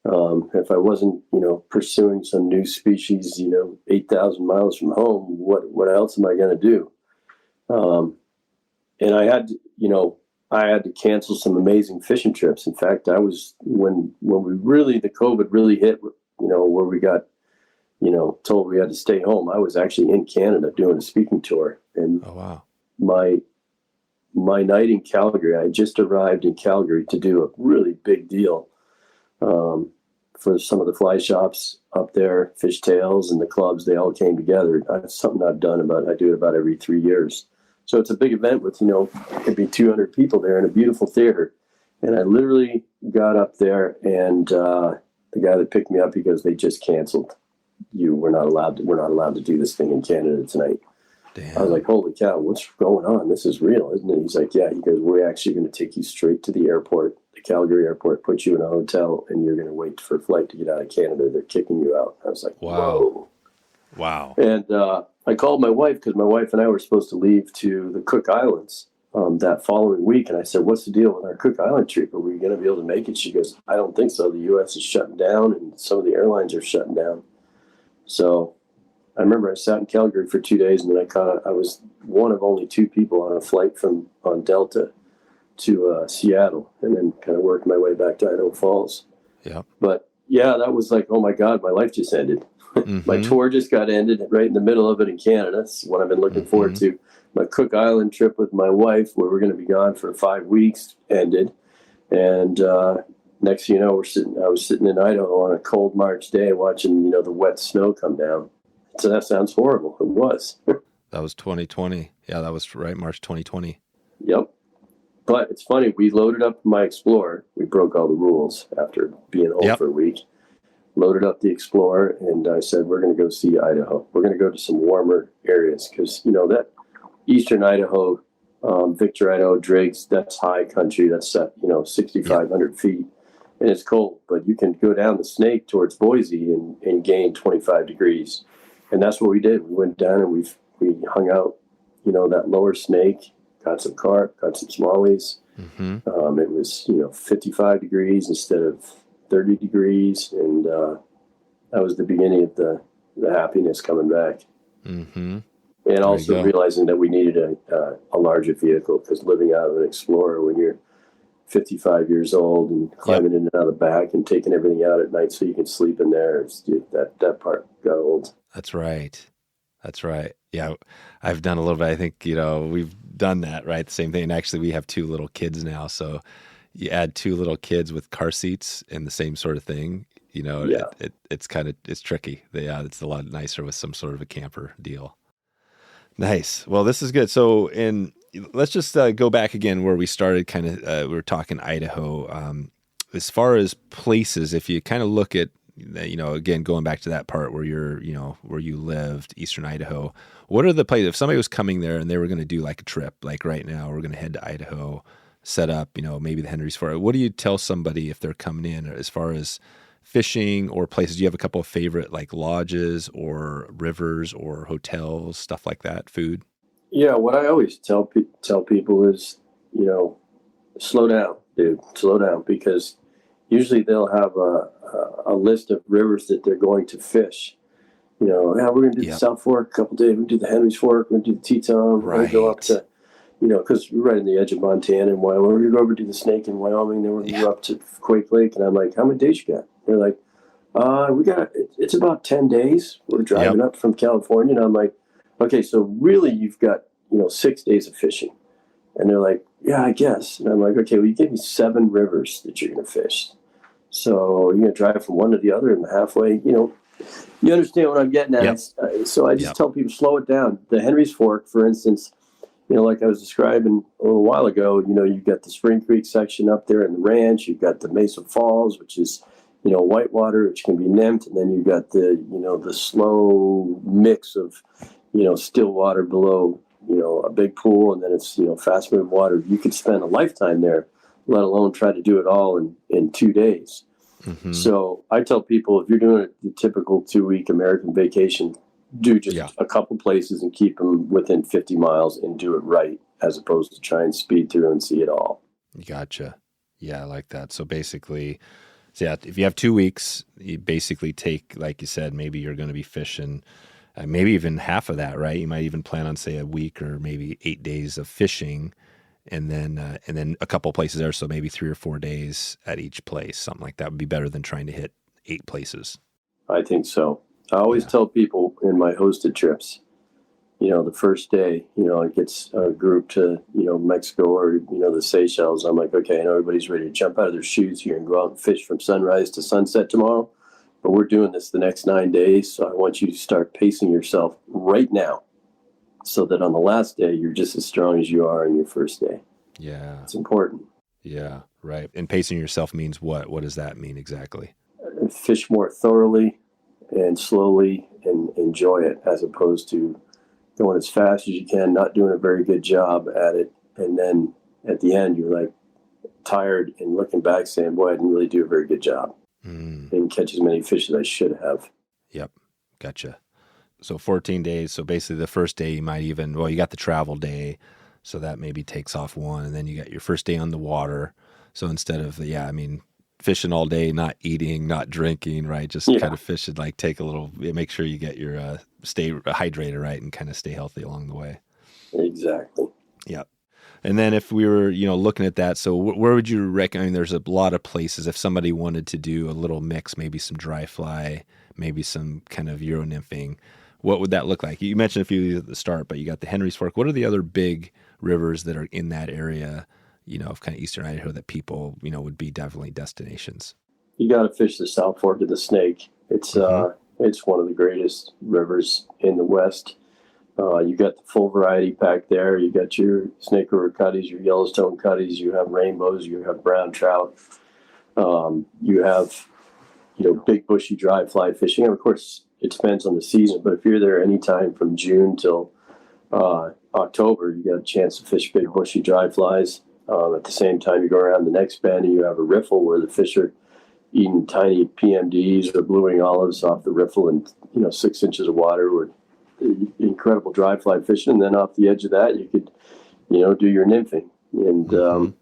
If I wasn't, pursuing some new species, 8,000 miles from home, what else am I going to do? And I had to cancel some amazing fishing trips. In fact, I was when the COVID really hit, where we got, told we had to stay home. I was actually in Canada doing a speaking tour. And oh, wow. My night in Calgary, I just arrived in Calgary to do a really big deal for some of the fly shops up there, Fishtails and the clubs. They all came together. It's something I do it about every 3 years. So it's a big event with, it'd be 200 people there in a beautiful theater. And I literally got up there and the guy that picked me up, he goes, they just canceled. We're not allowed to do this thing in Canada tonight. Damn. I was like, holy cow, what's going on? This is real, isn't it? He's like, yeah. He goes, we're actually going to take you straight to the airport, the Calgary airport, put you in a hotel, and you're going to wait for a flight to get out of Canada. They're kicking you out. I was like, whoa. Wow. And I called my wife because my wife and I were supposed to leave to the Cook Islands that following week. And I said, what's the deal with our Cook Island trip? Are we going to be able to make it? She goes, I don't think so. The U.S. is shutting down and some of the airlines are shutting down. So I remember I sat in Calgary for 2 days and then I was one of only 2 people on a flight on Delta to Seattle, and then kind of worked my way back to Idaho Falls. Yeah. But yeah, that was like, oh my God, my life just ended. My tour just got ended right in the middle of it in Canada. That's what I've been looking forward to. My Cook Island trip with my wife, where we're going to be gone for 5 weeks, ended. And next thing you know, I was sitting in Idaho on a cold March day watching, the wet snow come down. So that sounds horrible. It was. That was 2020. Yeah, that was right, March 2020. Yep. But it's funny, we loaded up my Explorer. We broke all the rules after being home for a week. Loaded up the Explorer, and I said, we're going to go see Idaho. We're going to go to some warmer areas because, that Eastern Idaho, Victor, Idaho, Drake's, that's high country. That's, 6,500 feet, and it's cold. But you can go down the Snake towards Boise and gain 25 degrees. And that's what we did. We went down and we hung out, that lower Snake, got some carp, got some smallies. It was, 55 degrees instead of 30 degrees, and that was the beginning of the happiness coming back. And also realizing that we needed a larger vehicle, because living out of an Explorer when you're 55 years old and climbing in and out of the back and taking everything out at night so you can sleep in there, that part got old. That's right. Yeah, I've done a little bit. I think, we've done that, right? The same thing. And actually, we have 2 little kids now, so you add 2 little kids with car seats and the same sort of thing, it's tricky. It's a lot nicer with some sort of a camper deal. Nice. Well, this is good. So, let's just go back again where we started. We were talking Idaho. As far as places, if you kind of look at, again, going back to that part where where you lived, Eastern Idaho, what are the places, if somebody was coming there and they were going to do like a trip, like right now, we're going to head to Idaho, set up, maybe the Henry's Fork. What do you tell somebody if they're coming in as far as fishing or places? Do you have a couple of favorite like lodges or rivers or hotels, stuff like that, food? Yeah, what I always tell people is, slow down, dude, slow down, because usually they'll have a list of rivers that they're going to fish. We're going to do the South Fork a couple days. We're going to do the Henry's Fork. We're going to do the Teton. We're going to go up to, because we're right on the edge of Montana and Wyoming. We're going to go over to the Snake in Wyoming. Then we're going to go up to Quake Lake. And I'm like, how many days you got? They're like, it's about 10 days. We're driving up from California. And I'm like, okay, so really you've got, 6 days of fishing. And they're like, yeah, I guess. And I'm like, okay, well, you gave me 7 rivers that you're going to fish. So you're going to drive from one to the other and halfway, you understand what I'm getting at. So I just tell people, slow it down. The Henry's Fork, for instance, like I was describing a little while ago, you've got the Spring Creek section up there in the ranch. You've got the Mesa Falls, which is, whitewater, which can be nymphed. And then you've got the slow mix of, still water below, a big pool. And then it's, fast moving water. You could spend a lifetime there, let alone try to do it all in 2 days. So I tell people, if you're doing the typical 2-week American vacation, do just a couple places and keep them within 50 miles and do it right, as opposed to try and speed through and see it all. Gotcha. Yeah, I like that. So basically, if you have 2 weeks, you basically take, like you said, maybe you're going to be fishing, maybe even half of that, right? You might even plan on, say, a week or maybe 8 days of fishing, and then a couple places there, so maybe 3 or 4 days at each place. Something like that would be better than trying to hit 8 places. I think so. I always tell people in my hosted trips, the first day, it gets a group to, Mexico or, the Seychelles. I'm like, okay, I know everybody's ready to jump out of their shoes here and go out and fish from sunrise to sunset tomorrow. But we're doing this the next 9 days. So I want you to start pacing yourself right now, so that on the last day, you're just as strong as you are on your first day. Yeah. It's important. Yeah, right. And pacing yourself means what? What does that mean exactly? Fish more thoroughly and slowly and enjoy it, as opposed to going as fast as you can, not doing a very good job at it. And then at the end, you're like tired and looking back saying, boy, I didn't really do a very good job. Didn't catch as many fish as I should have. Yep. Gotcha. So 14 days. So basically the first day you might even, you got the travel day, so that maybe takes off one. And then you got your first day on the water. So instead of, fishing all day, not eating, not drinking, right? Just kind of fishing, like take a little, make sure you get your, stay hydrated, right? And kind of stay healthy along the way. Exactly. Yep. And then if we were, looking at that, so where would you recommend? There's a lot of places if somebody wanted to do a little mix, maybe some dry fly, maybe some kind of Euro nymphing. What would that look like? You mentioned a few at the start, but you got the Henry's Fork. What are the other big rivers that are in that area, of kind of Eastern Idaho that people, would be definitely destinations? You got to fish the South Fork of the Snake. It's one of the greatest rivers in the West. You got the full variety pack there. You got your Snake River cutties, your Yellowstone cutties. You have rainbows. You have brown trout. You have, big bushy dry fly fishing. And of course, it depends on the season. But if you're there anytime from June till October, you got a chance to fish big bushy dry flies. At the same time, you go around the next bend and you have a riffle where the fish are eating tiny PMDs or blue-wing olives off the riffle in 6 inches of water with incredible dry fly fishing. And then off the edge of that, you could, do your nymphing. And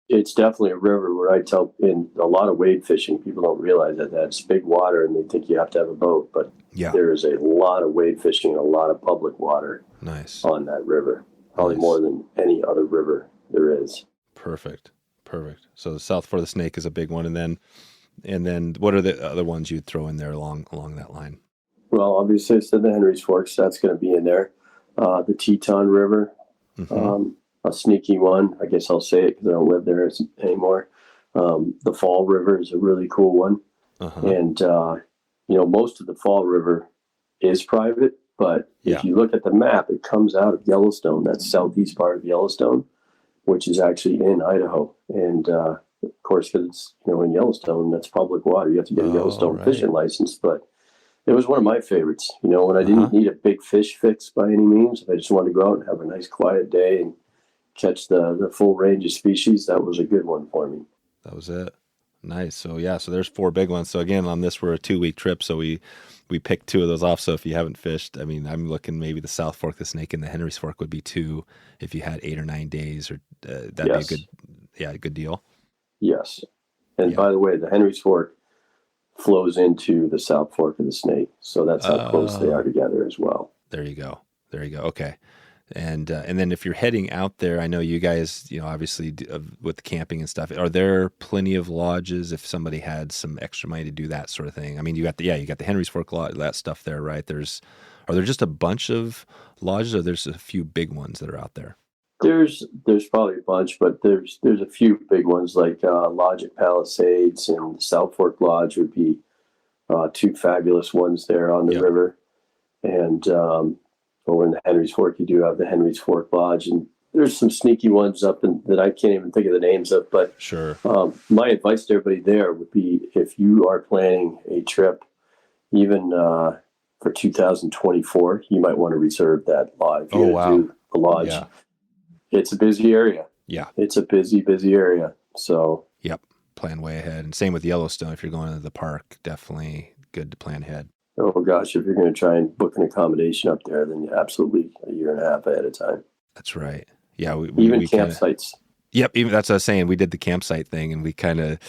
it's definitely a river where I tell in a lot of wade fishing, people don't realize that that's big water and they think you have to have a boat. But there is a lot of wade fishing and a lot of public water on that river, probably more than any other river there is. Perfect. So the South Fork of the Snake is a big one. And then what are the other ones you'd throw in there along that line? Well, obviously I said the Henry's Fork, so that's going to be in there. The Teton River, a sneaky one. I guess I'll say it because I don't live there anymore. The Fall River is a really cool one. And, most of the Fall River is private, but if you look at the map, it comes out of Yellowstone. That's southeast part of Yellowstone, which is actually in Idaho. And, of course, because it's, in Yellowstone, that's public water. You have to get a Yellowstone fishing license, but it was one of my favorites, when I didn't need a big fish fix by any means. If I just wanted to go out and have a nice quiet day and catch the full range of species, that was a good one for me. That was it. Nice. So there's 4 big ones. So again, on this, we're a 2-week trip. So we picked 2 of those off. So if you haven't fished, I'm looking maybe the South Fork, the Snake, and the Henry's Fork would be 2 if you had 8 or 9 days, or that'd be a good deal. Yes. And by the way, the Henry's Fork flows into the South Fork of the Snake. So that's how close they are together as well. There you go. Okay. And then if you're heading out there, I know you guys, obviously with camping and stuff, are there plenty of lodges if somebody had some extra money to do that sort of thing? You got the Henry's Fork Lodge, that stuff there, right? Are there just a bunch of lodges, or there's a few big ones that are out there? There's probably a bunch, but there's a few big ones like Lodge at Palisades and the South Fork Lodge would be 2 fabulous ones there on the river. And over in the Henry's Fork, you do have the Henry's Fork Lodge, and there's some sneaky ones up that I can't even think of the names of. But my advice to everybody there would be, if you are planning a trip, even for 2024, you might want to reserve that lodge. Do the lodge. Yeah. It's a busy area. Yeah. It's a busy area. So. Yep. Plan way ahead. And same with Yellowstone. If you're going to the park, definitely good to plan ahead. Oh gosh, if you're going to try and book an accommodation up there, then absolutely a year and a half ahead of time. That's right. Yeah. We campsites. Even that's what I was saying. We did the campsite thing, and we kind of,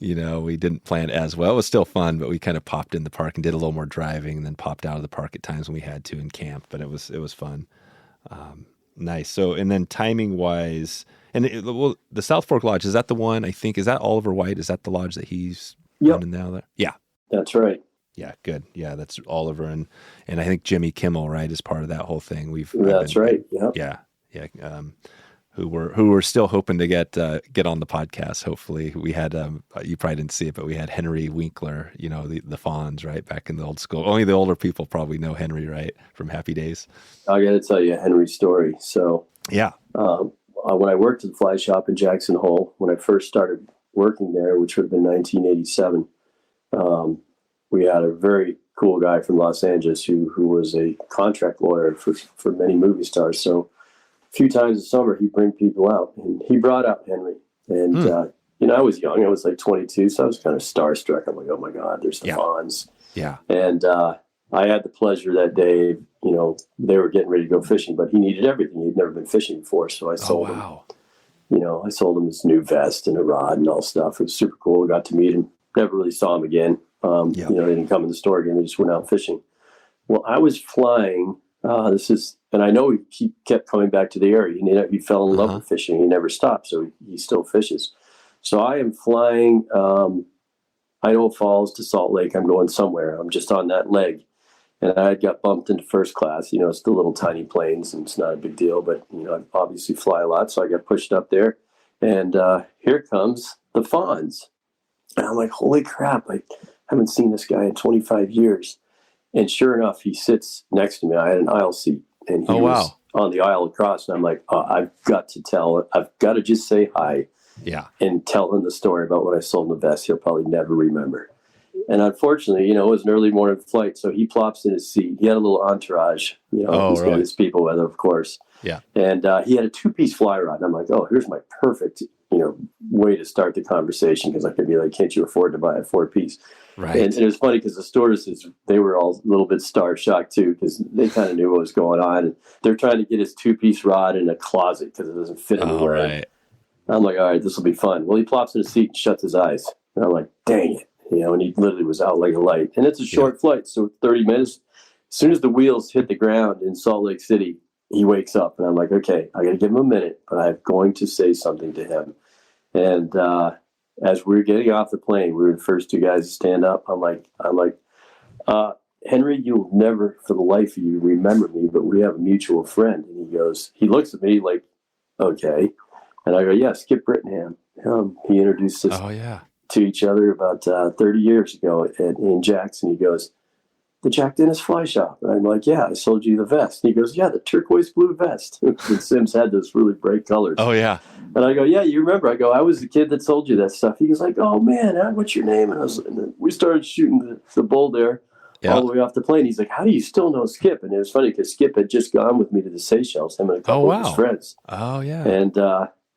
we didn't plan as well. It was still fun, but we kind of popped in the park and did a little more driving, and then popped out of the park at times when we had to and camped. But it was fun. Nice. So, and then timing wise, and the South Fork Lodge, is that the one? I think, is that Oliver White? Is that the lodge that he's running now there? Yeah. That's right. Yeah, good. Yeah, that's Oliver and I think Jimmy Kimmel, right, is part of that whole thing. That's right. Yeah. Who we're still hoping to get on the podcast. Hopefully, we had you probably didn't see it, but we had Henry Winkler. The Fonz, right, back in the old school. Only the older people probably know Henry, right, from Happy Days. I got to tell you Henry's story. So yeah, when I worked at the fly shop in Jackson Hole, when I first started working there, which would have been 1987. We had a very cool guy from Los Angeles who was a contract lawyer for many movie stars. So a few times a summer, he'd bring people out, and he brought out Henry. And, I was young. I was like 22, so I was kind of starstruck. I'm like, oh, my God, there's the Fonz. Yeah. And I had the pleasure that day, they were getting ready to go fishing, but he needed everything. He'd never been fishing before, so I sold him. I sold him his new vest and a rod and all stuff. It was super cool. We got to meet him. Never really saw him again. They didn't come in the store again. They just went out fishing. Well, I was flying. This is And I know he kept coming back to the area. He fell in love with fishing. He never stopped, so he still fishes. So I am flying Idaho Falls to Salt Lake. I'm going somewhere. I'm just on that leg. And I got bumped into first class. It's the little tiny planes, and it's not a big deal. But, I obviously fly a lot, so I got pushed up there. And here comes the fawns. And I'm like, holy crap, I haven't seen this guy in 25 years. And sure enough, he sits next to me. I had an aisle seat, and he was on the aisle across. And I'm like, I've got to just say hi and tell him the story about when I sold him the vest. He'll probably never remember. And unfortunately, it was an early morning flight, so he plops in his seat. He had a little entourage, he's got his people with him, of course. Yeah. And he had a 2-piece fly rod. And I'm like, here's my perfect, way to start the conversation, because I could be like, can't you afford to buy a 4-piece? Right. And it was funny because the stewardesses, they were all a little bit star-shocked too, because they kind of knew what was going on. And they're trying to get his 2-piece rod in a closet because it doesn't fit anywhere. Right. I'm like, all right, this will be fun. Well, he plops in his seat and shuts his eyes. And I'm like, dang it. And he literally was out like a light. And it's a short flight, so 30 minutes. As soon as the wheels hit the ground in Salt Lake City, he wakes up. And I'm like, okay, I got to give him a minute, but I'm going to say something to him. And as we were getting off the plane, we were the first 2 guys to stand up. I'm like, Henry, you'll never for the life of you remember me, but we have a mutual friend. And he looks at me like, okay. And I go, yeah, Skip Brittenham. He introduced us to each other about 30 years ago in Jackson. He goes, the Jack Dennis Fly Shop. And I'm like, yeah, I sold you the vest. And he goes, yeah, the turquoise blue vest. And Sims had those really bright colors. Oh, yeah. And I go, yeah, you remember. I go, I was the kid that sold you that stuff. He goes like, oh, man, what's your name? And we started shooting the bull there all the way off the plane. He's like, how do you still know Skip? And it was funny because Skip had just gone with me to the Seychelles, him and a couple of his friends. Oh, yeah. And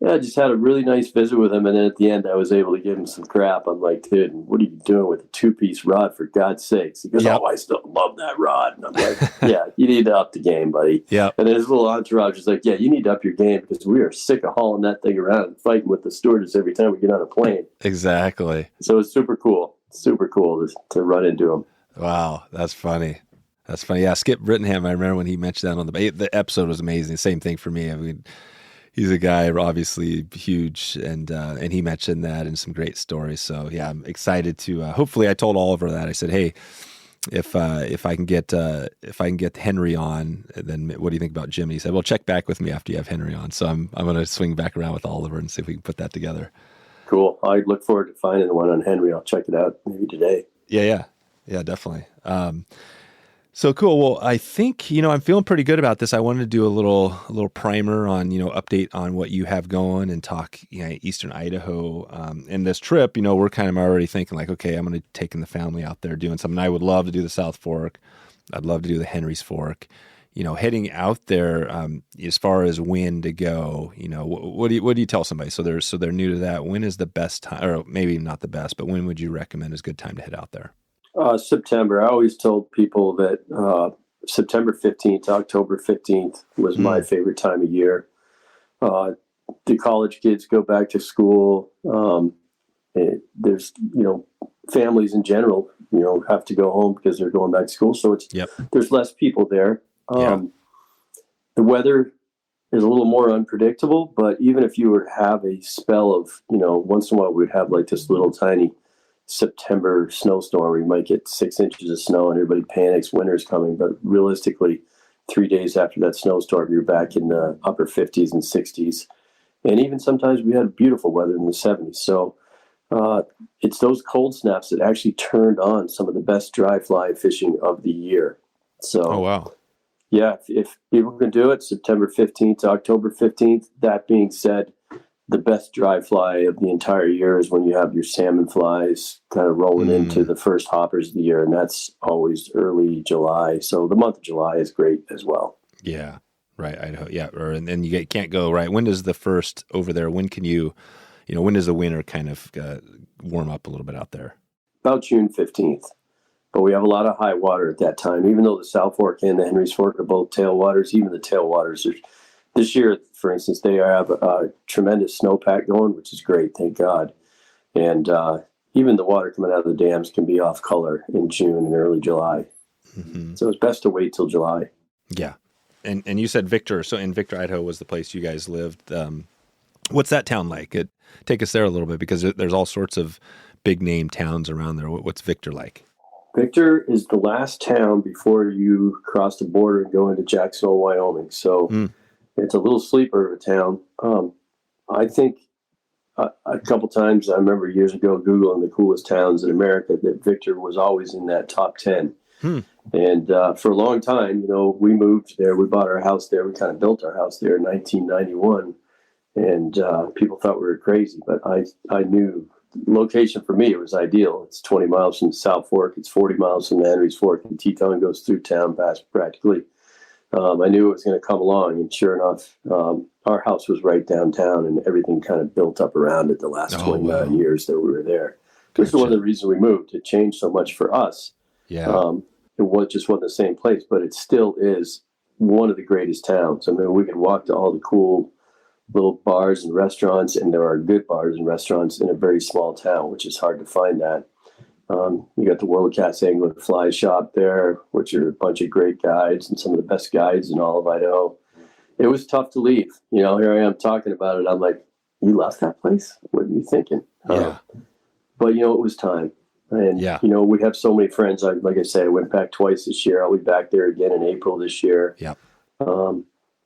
I just had a really nice visit with him. And then at the end, I was able to give him some crap. I'm like, dude, what are you doing with a 2-piece rod, for God's sakes? He goes, I still love that rod. And I'm like, yeah, you need to up the game, buddy. Yeah. And then his little entourage is like, yeah, you need to up your game because we are sick of hauling that thing around and fighting with the stewardess every time we get on a plane. Exactly. So it's super cool. Super cool to run into him. Wow, that's funny. That's funny. Yeah, Skip Brittenham, I remember when he mentioned that on the episode was amazing. Same thing for me. I mean, he's a guy obviously huge, and he mentioned that and some great stories. So yeah, I'm excited to. Hopefully, I told Oliver that. I said, hey, if I can get Henry on, then what do you think about Jim? And he said, well, check back with me after you have Henry on. So I'm going to swing back around with Oliver and see if we can put that together. Cool. I look forward to finding the one on Henry. I'll check it out maybe today. Yeah, definitely. So cool. Well, I think, I'm feeling pretty good about this. I wanted to do a little primer on, update on what you have going and talk, Eastern Idaho. And this trip, we're kind of already thinking like, okay, I'm going to take the family out there doing something. I would love to do the South Fork. I'd love to do the Henry's Fork. Heading out there, as far as when to go, what do you tell somebody? So they're new to that. When is the best time, or maybe not the best, but when would you recommend is a good time to head out there? September. I always told people that September 15th, October 15th was my favorite time of year. The college kids go back to school. There's, families in general, have to go home because they're going back to school. So there's less people there. The weather is a little more unpredictable, but even if you were to have a spell of, once in a while we'd have like this little tiny September snowstorm where you might get 6 inches of snow and everybody panics, winter's coming. But realistically, 3 days after that snowstorm, you're back in the upper 50s and 60s. And even sometimes we had beautiful weather in the 70s. So it's those cold snaps that actually turned on some of the best dry fly fishing of the year. So, oh, wow. Yeah, if people can do it, September 15th to October 15th. That being said, the best dry fly of the entire year is when you have your salmon flies kind of rolling into the first hoppers of the year, and that's always early July. So the month of July is great as well. Yeah, right. Idaho. Yeah, and then you can't go right. When does the first over there? When can you, when does the winter kind of warm up a little bit out there? About June 15th. But we have a lot of high water at that time, even though the South Fork and the Henry's Fork are both tailwaters. Even the tailwaters are. This year, for instance, they have a tremendous snowpack going, which is great, thank God. And even the water coming out of the dams can be off color in June and early July. Mm-hmm. So it's best to wait till July. Yeah. And you said Victor. So in Victor, Idaho was the place you guys lived. What's that town like? Take us there a little bit, because there's all sorts of big name towns around there. What's Victor like? Victor is the last town before you cross the border and go into Jacksonville, Wyoming. So it's a little sleeper of a town. I think a couple times, I remember years ago Googling the coolest towns in America, that Victor was always in that top 10. And for a long time, we moved there. We bought our house there. We kind of built our house there in 1991. And people thought we were crazy, but I knew the location for me, it was ideal. It's 20 miles from the South Fork. It's 40 miles from the Henry's Fork. And Teton goes through town past practically. I knew it was going to come along. And sure enough, our house was right downtown, and everything kind of built up around it the last 29 years that we were there. This is one of the reasons we moved. It changed so much for us. Yeah. It wasn't the same place, but it still is one of the greatest towns. I mean, we could walk to all the cool little bars and restaurants, and there are good bars and restaurants in a very small town, which is hard to find that. You got the World Cast Angler Fly Shop there, which are a bunch of great guides and some of the best guides in all of Idaho. It was tough to leave. Here I am talking about it. I'm like, you left that place? What are you thinking? Yeah. But, it was time. And, we have so many friends. Like I said, I went back twice this year. I'll be back there again in April this year. Yep.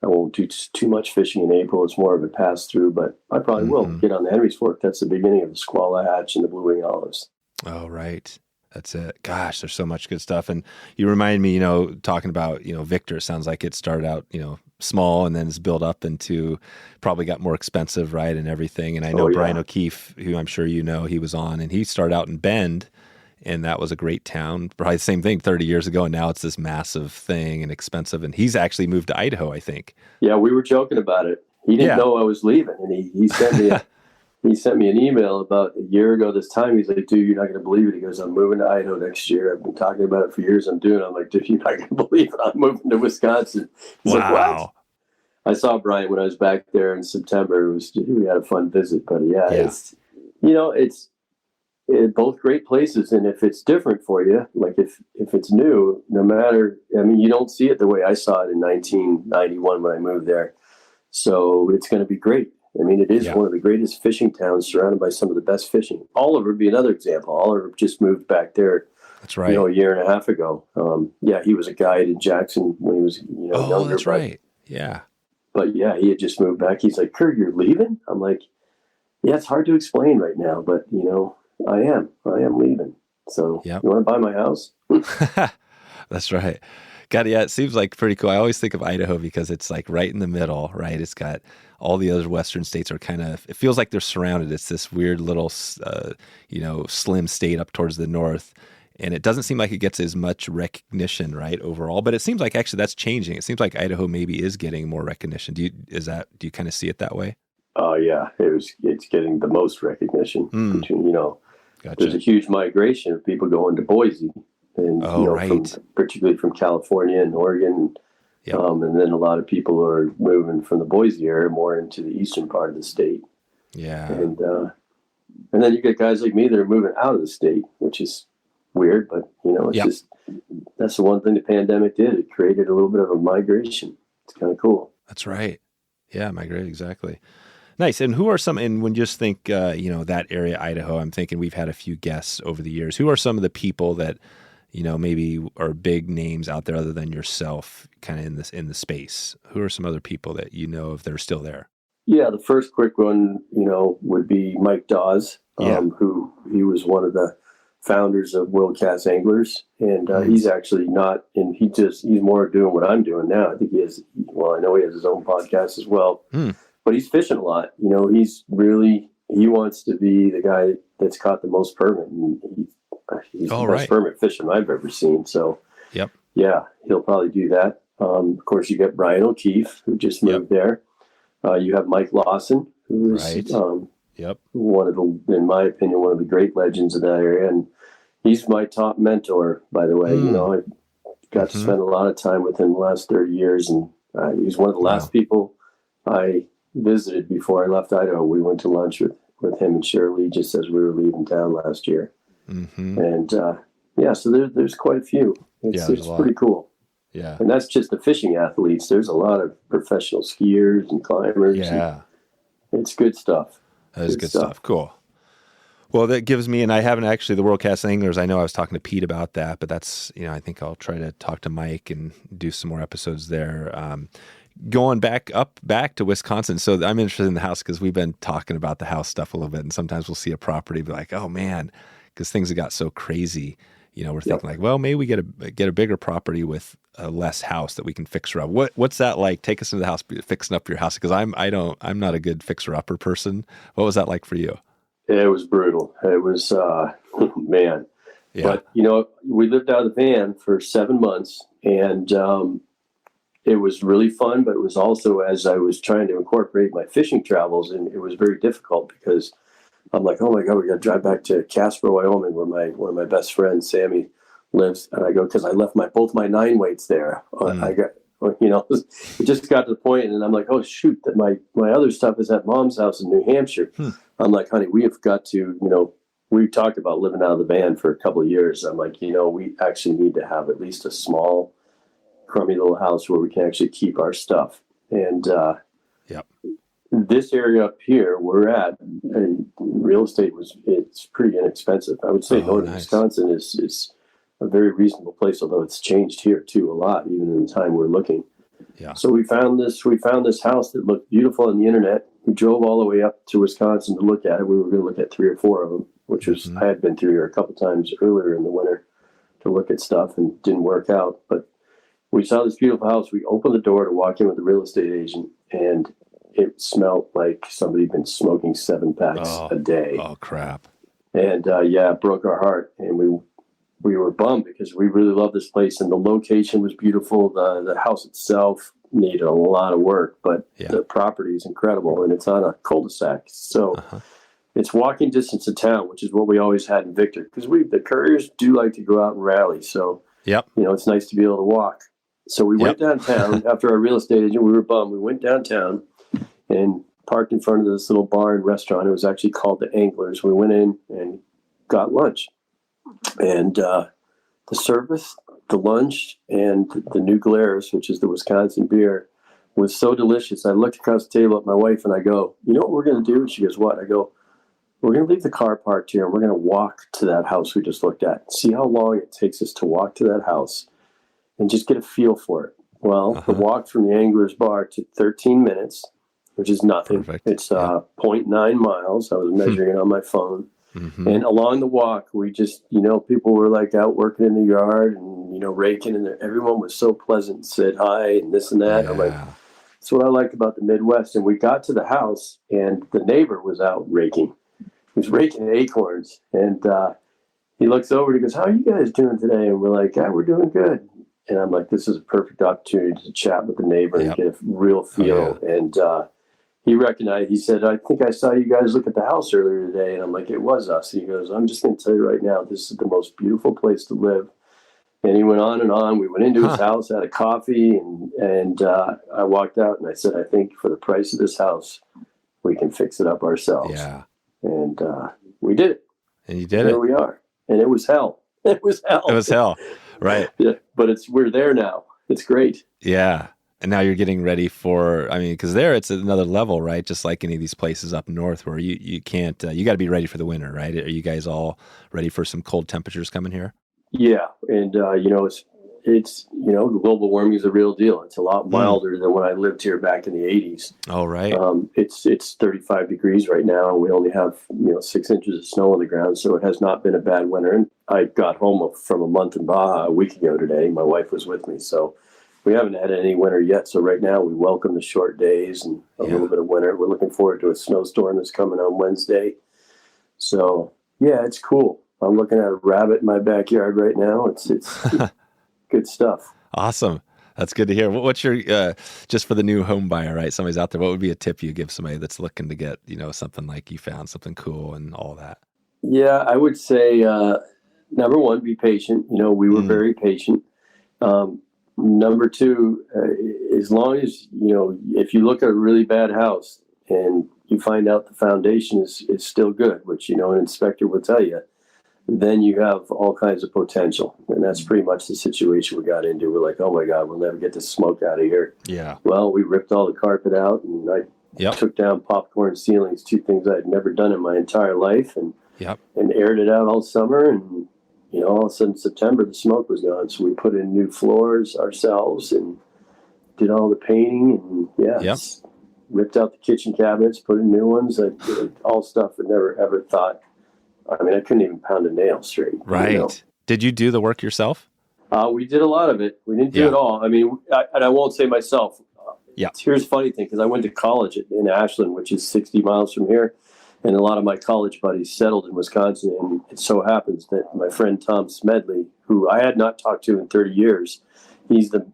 I won't do too much fishing in April. It's more of a pass through, but I probably will get on the Henry's Fork. That's the beginning of the Squaw Hatch and the Blue Wing Olives. Oh, right. That's it. Gosh, there's so much good stuff. And you remind me, talking about, Victor, it sounds like it started out, small, and then it's built up into, probably got more expensive, right, and everything. And I know Brian O'Keefe, who I'm sure he was on, and he started out in Bend, and that was a great town. Probably the same thing 30 years ago, and now it's this massive thing and expensive. And he's actually moved to Idaho, I think. Yeah, we were joking about it. He didn't know I was leaving, and he sent me he sent me an email about a year ago this time. He's like, dude, you're not going to believe it. He goes, I'm moving to Idaho next year. I've been talking about it for years. I'm like, dude, you're not going to believe it. I'm moving to Wisconsin. He's like, what? I saw Brian when I was back there in September. We had a fun visit, but it's both great places. And if it's different for you, like if it's new, no matter, you don't see it the way I saw it in 1991 when I moved there. So it's going to be great. It is one of the greatest fishing towns, surrounded by some of the best fishing. Oliver would be another example. Oliver just moved back there. That's right. A year and a half ago. He was a guide in Jackson when he was younger. That's right. Yeah. But he had just moved back. He's like, Currier, you're leaving? I'm like, yeah, it's hard to explain right now, but I am leaving. So you want to buy my house? That's right. God, yeah, it seems like pretty cool. I always think of Idaho because it's like right in the middle, right? It's got all the other western states are it feels like they're surrounded. It's this weird little, slim state up towards the north. And it doesn't seem like it gets as much recognition, right, overall. But it seems like actually that's changing. It seems like Idaho maybe is getting more recognition. Do you kind of see it that way? Oh, yeah. It's getting the most recognition. Gotcha. There's a huge migration of people going to Boise. And, right. particularly from California and Oregon. Yep. And then a lot of people are moving from the Boise area more into the eastern part of the state. Yeah. And then you get guys like me that are moving out of the state, which is weird, but it's just, that's the one thing the pandemic did. It created a little bit of a migration. It's kind of cool. That's right. Yeah, migrate, exactly. Nice. And who are some, and when you just think, that area, Idaho, I'm thinking we've had a few guests over the years. Who are some of the people that, maybe are big names out there other than yourself kind of in the space? Who are some other people that if they're still there? Yeah, the first quick one, would be Mike Dawes, who he was one of the founders of World Cast Anglers. And he's actually not, and he's more doing what I'm doing now. I think I know he has his own podcast as well, but he's fishing a lot. He wants to be the guy that's caught the most permit. And he's the best permit fisherman I've ever seen. So, he'll probably do that. Of course, you got Brian O'Keefe, who just moved there. You have Mike Lawson, who is one of the, in my opinion, one of the great legends of that area. And he's my top mentor, by the way. I got to spend a lot of time with him the last 30 years. And he's one of the last people I visited before I left Idaho. We went to lunch with him and Shirley just as we were leaving town last year. And so there's quite a few. It's pretty cool. Yeah. And that's just the fishing athletes. There's a lot of professional skiers and climbers. Yeah. And it's good stuff. That is good stuff. Cool. Well, that gives me, and I haven't actually, the World Cast Anglers, I know I was talking to Pete about that, but that's, I think I'll try to talk to Mike and do some more episodes there. Going back to Wisconsin. So I'm interested in the house because we've been talking about the house stuff a little bit, and sometimes we'll see a property, be like, oh man, because things have got so crazy. We're thinking like, well, maybe we get a bigger property with a less house that we can fix her up. What's that like? Take us into the house, fixing up your house, because I'm not a good fixer upper person. What was that like for you? It was brutal. It was, man. Yeah. But, we lived out of the van for 7 months, and it was really fun, but it was also, as I was trying to incorporate my fishing travels, and it was very difficult because I'm like, oh my God, we got to drive back to Casper, Wyoming, where one of my best friends, Sammy, lives. And I go, because I left both my 9 weights there. I got, it just got to the point, and I'm like, oh shoot, that my other stuff is at Mom's house in New Hampshire. I'm like, honey, we have got to, we talked about living out of the van for a couple of years. I'm like, we actually need to have at least a small, crummy little house where we can actually keep our stuff. And this area up here we're at, and real estate it's pretty inexpensive. I would say northern Wisconsin is a very reasonable place, although it's changed here too a lot, even in the time we're looking. Yeah. So we found this house that looked beautiful on the internet. We drove all the way up to Wisconsin to look at it. We were going to look at 3 or 4 of them, which was, I had been through here a couple times earlier in the winter to look at stuff, and didn't work out. But we saw this beautiful house. We opened the door to walk in with the real estate agent, and it smelled like somebody had been smoking 7 packs a day. Oh, crap. And it broke our heart. And we were bummed because we really loved this place, and the location was beautiful. The house itself needed a lot of work, but the property is incredible, and it's on a cul-de-sac. So it's walking distance to town, which is what we always had in Victor, because the Curriers do like to go out and rally. So, it's nice to be able to walk. So we went downtown after our real estate agent. We were bummed. We went downtown and parked in front of this little bar and restaurant. It was actually called the Anglers. We went in and got lunch. And the service, the lunch, and the New Glarus, which is the Wisconsin beer, was so delicious. I looked across the table at my wife and I go, you know what we're going to do? She goes, what? I go, we're going to leave the car parked here and we're going to walk to that house we just looked at. See how long it takes us to walk to that house and just get a feel for it. Well, the walk from the Angler's Bar took 13 minutes, which is nothing. Perfect. It's 0.9 miles. I was measuring it on my phone. And along the walk, we just, people were like out working in the yard and, raking, and everyone was so pleasant, said hi and this and that. I'm like, that's what I like about the Midwest. And we got to the house and the neighbor was out raking. He was raking acorns, and he looks over and he goes, how are you guys doing today? And we're like, we're doing good. And I'm like, this is a perfect opportunity to chat with the neighbor and get a real feel. And he recognized, he said, I think I saw you guys look at the house earlier today. And I'm like, it was us. And he goes, I'm just going to tell you right now, this is the most beautiful place to live. And he went on and on. We went into his house, had a coffee, and I walked out and I said, I think for the price of this house, we can fix it up ourselves. Yeah. And we did it. And you did There we are. And it was hell. It was hell. It was hell. Right. But we're there now. It's great. Yeah. And now you're getting ready for, because there it's another level, right? Just like any of these places up north where you can't, you got to be ready for the winter, right? Are you guys all ready for some cold temperatures coming here? Yeah. And, it's global warming is a real deal. It's a lot milder than when I lived here back in the 80s. Oh, right. It's 35 degrees right now. And we only have, 6 inches of snow on the ground. So it has not been a bad winter. And I got home from a month in Baja a week ago today. My wife was with me. So we haven't had any winter yet. So right now we welcome the short days and a little bit of winter. We're looking forward to a snowstorm that's coming on Wednesday. So it's cool. I'm looking at a rabbit in my backyard right now. It's good stuff. Awesome. That's good to hear. What's your, just for the new home buyer, right? Somebody's out there. What would be a tip you give somebody that's looking to get, something like you found something cool and all that? Yeah, I would say, number one, be patient. We were very patient. Number two, as long as, if you look at a really bad house and you find out the foundation is still good, which, an inspector will tell you, then you have all kinds of potential. And that's pretty much the situation we got into. We're like, oh my God, we'll never get this smoke out of here. Yeah. Well, we ripped all the carpet out, and I took down popcorn ceilings, 2 things I'd never done in my entire life, and aired it out all summer. And, all of a sudden September, the smoke was gone. So we put in new floors ourselves and did all the painting, and ripped out the kitchen cabinets, put in new ones. I did all stuff I never ever thought. I mean, I couldn't even pound a nail straight. Right. Did you do the work yourself? We did a lot of it. We didn't do it all. I mean, and I won't say myself. Here's the funny thing, because I went to college in Ashland, which is 60 miles from here, and a lot of my college buddies settled in Wisconsin. And it so happens that my friend Tom Smedley, who I had not talked to in 30 years, he's the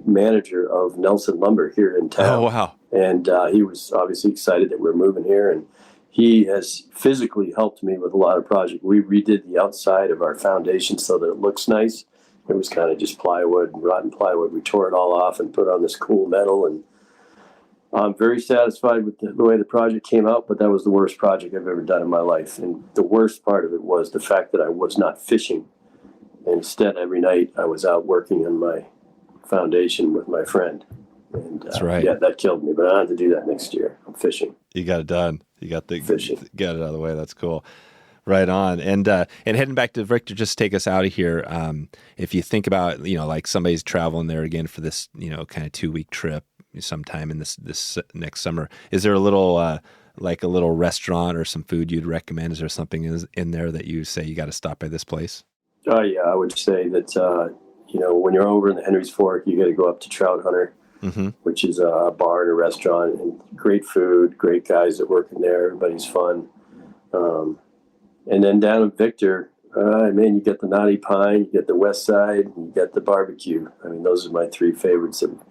manager of Nelson Lumber here in town. Oh, wow. And he was obviously excited that we're moving here, and he has physically helped me with a lot of projects. We redid the outside of our foundation so that it looks nice. It was kind of just plywood, rotten plywood. We tore it all off and put on this cool metal. And I'm very satisfied with the way the project came out, but that was the worst project I've ever done in my life. And the worst part of it was the fact that I was not fishing. Instead, every night I was out working on my foundation with my friend. And, that's right. Yeah, that killed me, but I don't have to do that next year. I'm fishing. You got it done. You got the fishing. Got it out of the way. That's cool. Right on. And heading back to Victor, just take us out of here. If you think about, like somebody's traveling there again for this, kind of 2-week trip sometime in this next summer, is there a little, like a little restaurant or some food you'd recommend? Is there something in there that you say you got to stop by this place? Oh, yeah. I would say that, when you're over in the Henry's Fork, you got to go up to Trout Hunter. Mm-hmm. Which is a bar and a restaurant, and great food, great guys that work in there. Everybody's fun. And then down in Victor, you get the Knotty Pine, you get the West Side, you get the barbecue. I mean, those are my 3 favorites. And,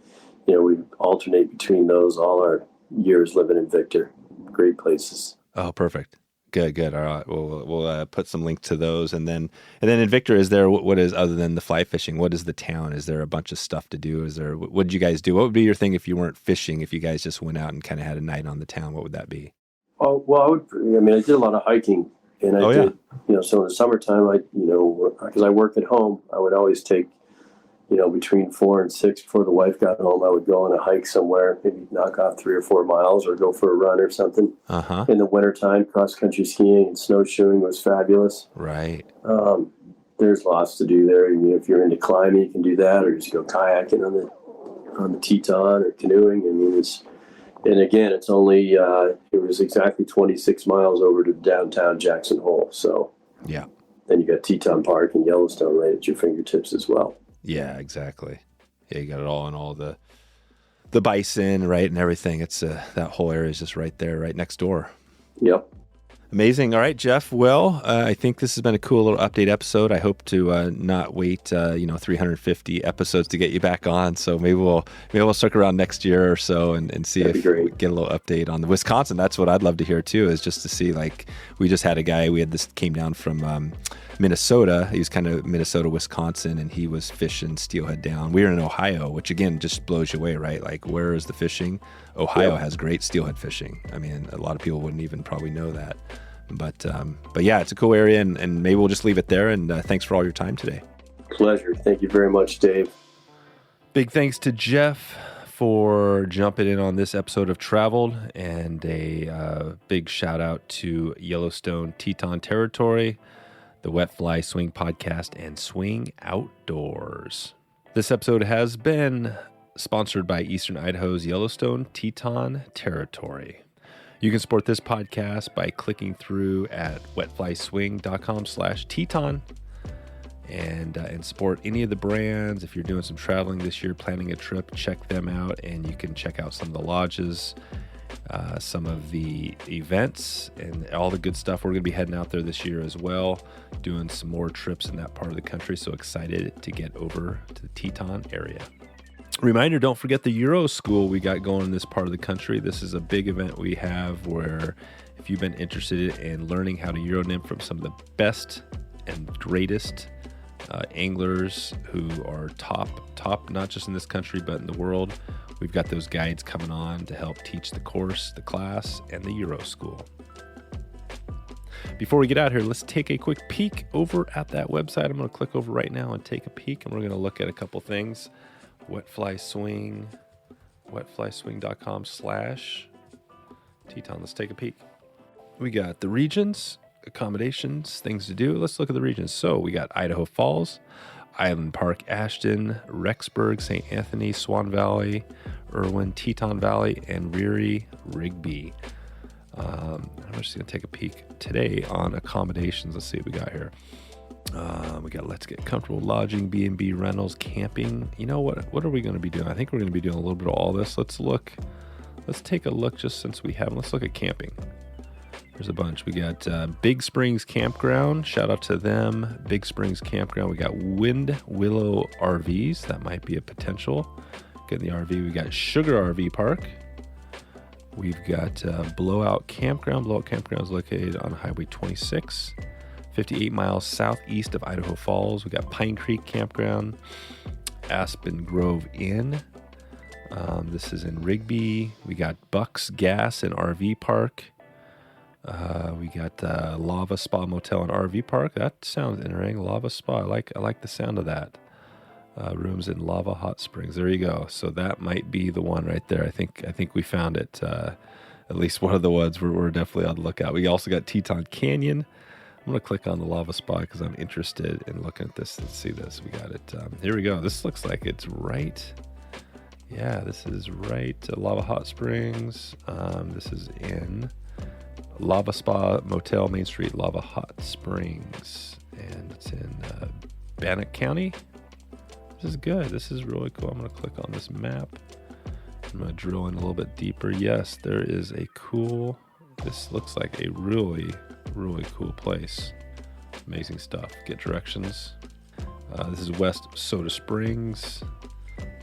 we alternate between those all our years living in Victor. Great places. Oh, perfect. Good. All right. We'll put some links to those. And then in Victor, is there, what is, other than the fly fishing, what is the town? Is there a bunch of stuff to do? What did you guys do? What would be your thing if you weren't fishing, if you guys just went out and kind of had a night on the town? What would that be? Oh, well, I did a lot of hiking, and I did, so in the summertime, because I work at home, I would always take, between 4 and 6 before the wife got home, I would go on a hike somewhere, maybe knock off 3 or 4 miles or go for a run or something. Uh-huh. In the wintertime, cross-country skiing and snowshoeing was fabulous. Right. There's lots to do there. If you're into climbing, you can do that, or just go kayaking on the Teton or canoeing. And again, it's only, it was exactly 26 miles over to downtown Jackson Hole. So yeah. Then you got Teton Park and Yellowstone right at your fingertips as well. Yeah, exactly. Yeah, you got it all in all the bison, right, and everything. It's that whole area is just right there, right next door. Yep. Amazing. All right, Jeff. Well, I think this has been a cool little update episode. I hope to not wait, 350 episodes to get you back on. So maybe we'll circle around next year or so and see if we get a little update on the Wisconsin. That's what I'd love to hear too, is just to see, like, we just had a guy, came down from Minnesota. He was kind of Minnesota, Wisconsin, and he was fishing steelhead down. We were in Ohio, which again just blows you away, right? Like, where is the fishing? Ohio has great steelhead fishing. I mean, a lot of people wouldn't even probably know that. But yeah, it's a cool area, and maybe we'll just leave it there. And thanks for all your time today. Pleasure. Thank you very much, Dave. Big thanks to Jeff for jumping in on this episode of Traveled, and a big shout out to Yellowstone Teton Territory, the Wet Fly Swing Podcast, and Swing Outdoors. This episode has been sponsored by Eastern Idaho's Yellowstone Teton Territory. You can support this podcast by clicking through at wetflyswing.com/Teton and support any of the brands. If you're doing some traveling this year, planning a trip, check them out, and you can check out some of the lodges, some of the events, and all the good stuff. We're going to be heading out there this year as well, doing some more trips in that part of the country. So excited to get over to the Teton area. Reminder, don't forget the Euro School we got going in this part of the country. This is a big event we have where if you've been interested in learning how to Euro nymph from some of the best and greatest anglers who are top, not just in this country, but in the world, we've got those guides coming on to help teach the course, the class, and the Euro School. Before we get out here, let's take a quick peek over at that website. I'm going to click over right now and take a peek, and we're going to look at a couple things. wetflyswing.com/Teton. Let's take a peek. We got the regions, accommodations, things to do. Let's look at the regions. So we got Idaho Falls, Island Park, Ashton, Rexburg, St. Anthony, Swan Valley, Irwin, Teton Valley, and Weary, Rigby. I'm just going to take a peek today on accommodations. Let's see what we got here. We got let's get comfortable lodging, B&B rentals, camping. You know what are we going to be doing? I think we're going to be doing a little bit of all this. Let's take a look just since we haven't. Let's look at camping. There's a bunch. We got Big Springs Campground. Shout out to them. Big Springs Campground. We got Wind Willow RVs. That might be a potential. Getting the RV. We got Sugar RV Park. We've got Blowout Campground. Blowout Campground is located on Highway 26, 58 miles southeast of Idaho Falls. We got Pine Creek Campground, Aspen Grove Inn. This is in Rigby. We got Bucks Gas and RV Park. We got Lava Spa Motel and RV Park. That sounds interesting. Lava Spa. I like the sound of that. Rooms in Lava Hot Springs. There you go. So that might be the one right there. I think we found it. At least one of the ones we're definitely on the lookout. We also got Teton Canyon. I'm going to click on the Lava Spa because I'm interested in looking at this. Let's see this. We got it. Here we go. This looks like it's right. Yeah, this is right. Lava Hot Springs. This is in Lava Spa Motel, Main Street, Lava Hot Springs. And it's in Bannock County. This is good. This is really cool. I'm going to click on this map. I'm going to drill in a little bit deeper. Yes, there is this looks like a really, really cool place. Amazing stuff. Get directions. This is West Soda Springs.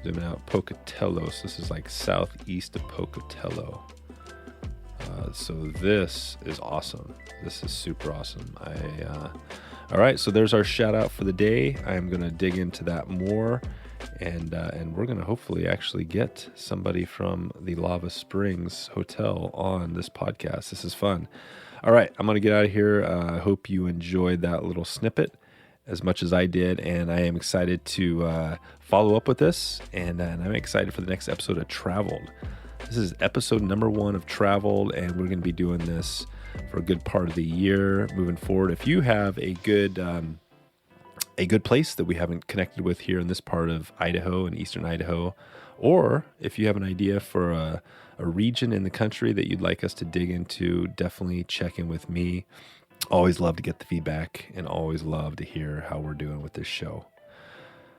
Zooming out, Pocatello. This is like southeast of Pocatello. So this is awesome. This is super awesome. All right, so there's our shout out for the day. I'm going to dig into that more, and we're going to hopefully actually get somebody from the Lava Springs Hotel on this podcast. This is fun. All right, I'm going to get out of here. I hope you enjoyed that little snippet as much as I did, and I am excited to follow up with this, and I'm excited for the next episode of Traveled. This is episode number 1 of Traveled, and we're going to be doing this for a good part of the year moving forward. If you have a good place that we haven't connected with here in this part of Idaho and Eastern Idaho, or if you have an idea for a region in the country that you'd like us to dig into, definitely check in with me. Always love to get the feedback and always love to hear how we're doing with this show.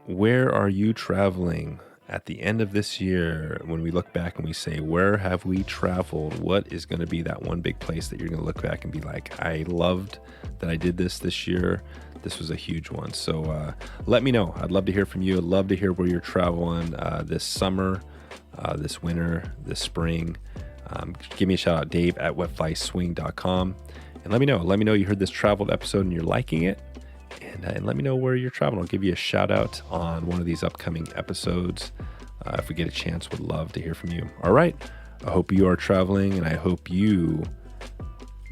Where are you traveling at the end of this year? When we look back and we say, where have we traveled? What is going to be that one big place that you're going to look back and be like, I loved that I did this year. This was a huge one. So let me know. I'd love to hear from you. I'd love to hear where you're traveling this summer, this winter, this spring. Give me a shout out, Dave at wetflyswing.com. And let me know you heard this Traveled episode and you're liking it. And let me know where you're traveling. I'll give you a shout out on one of these upcoming episodes. If we get a chance, would love to hear from you. All right. I hope you are traveling, and I hope you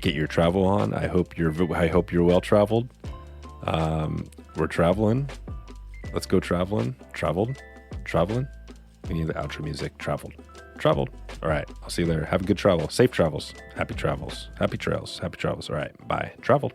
get your travel on. I hope you're well traveled. We're traveling. Let's go traveling. Traveling. We need the outro music. Traveled. All right. I'll see you later. Have a good travel. Safe travels. Happy travels. Happy trails. Happy travels. All right. Bye. Traveled.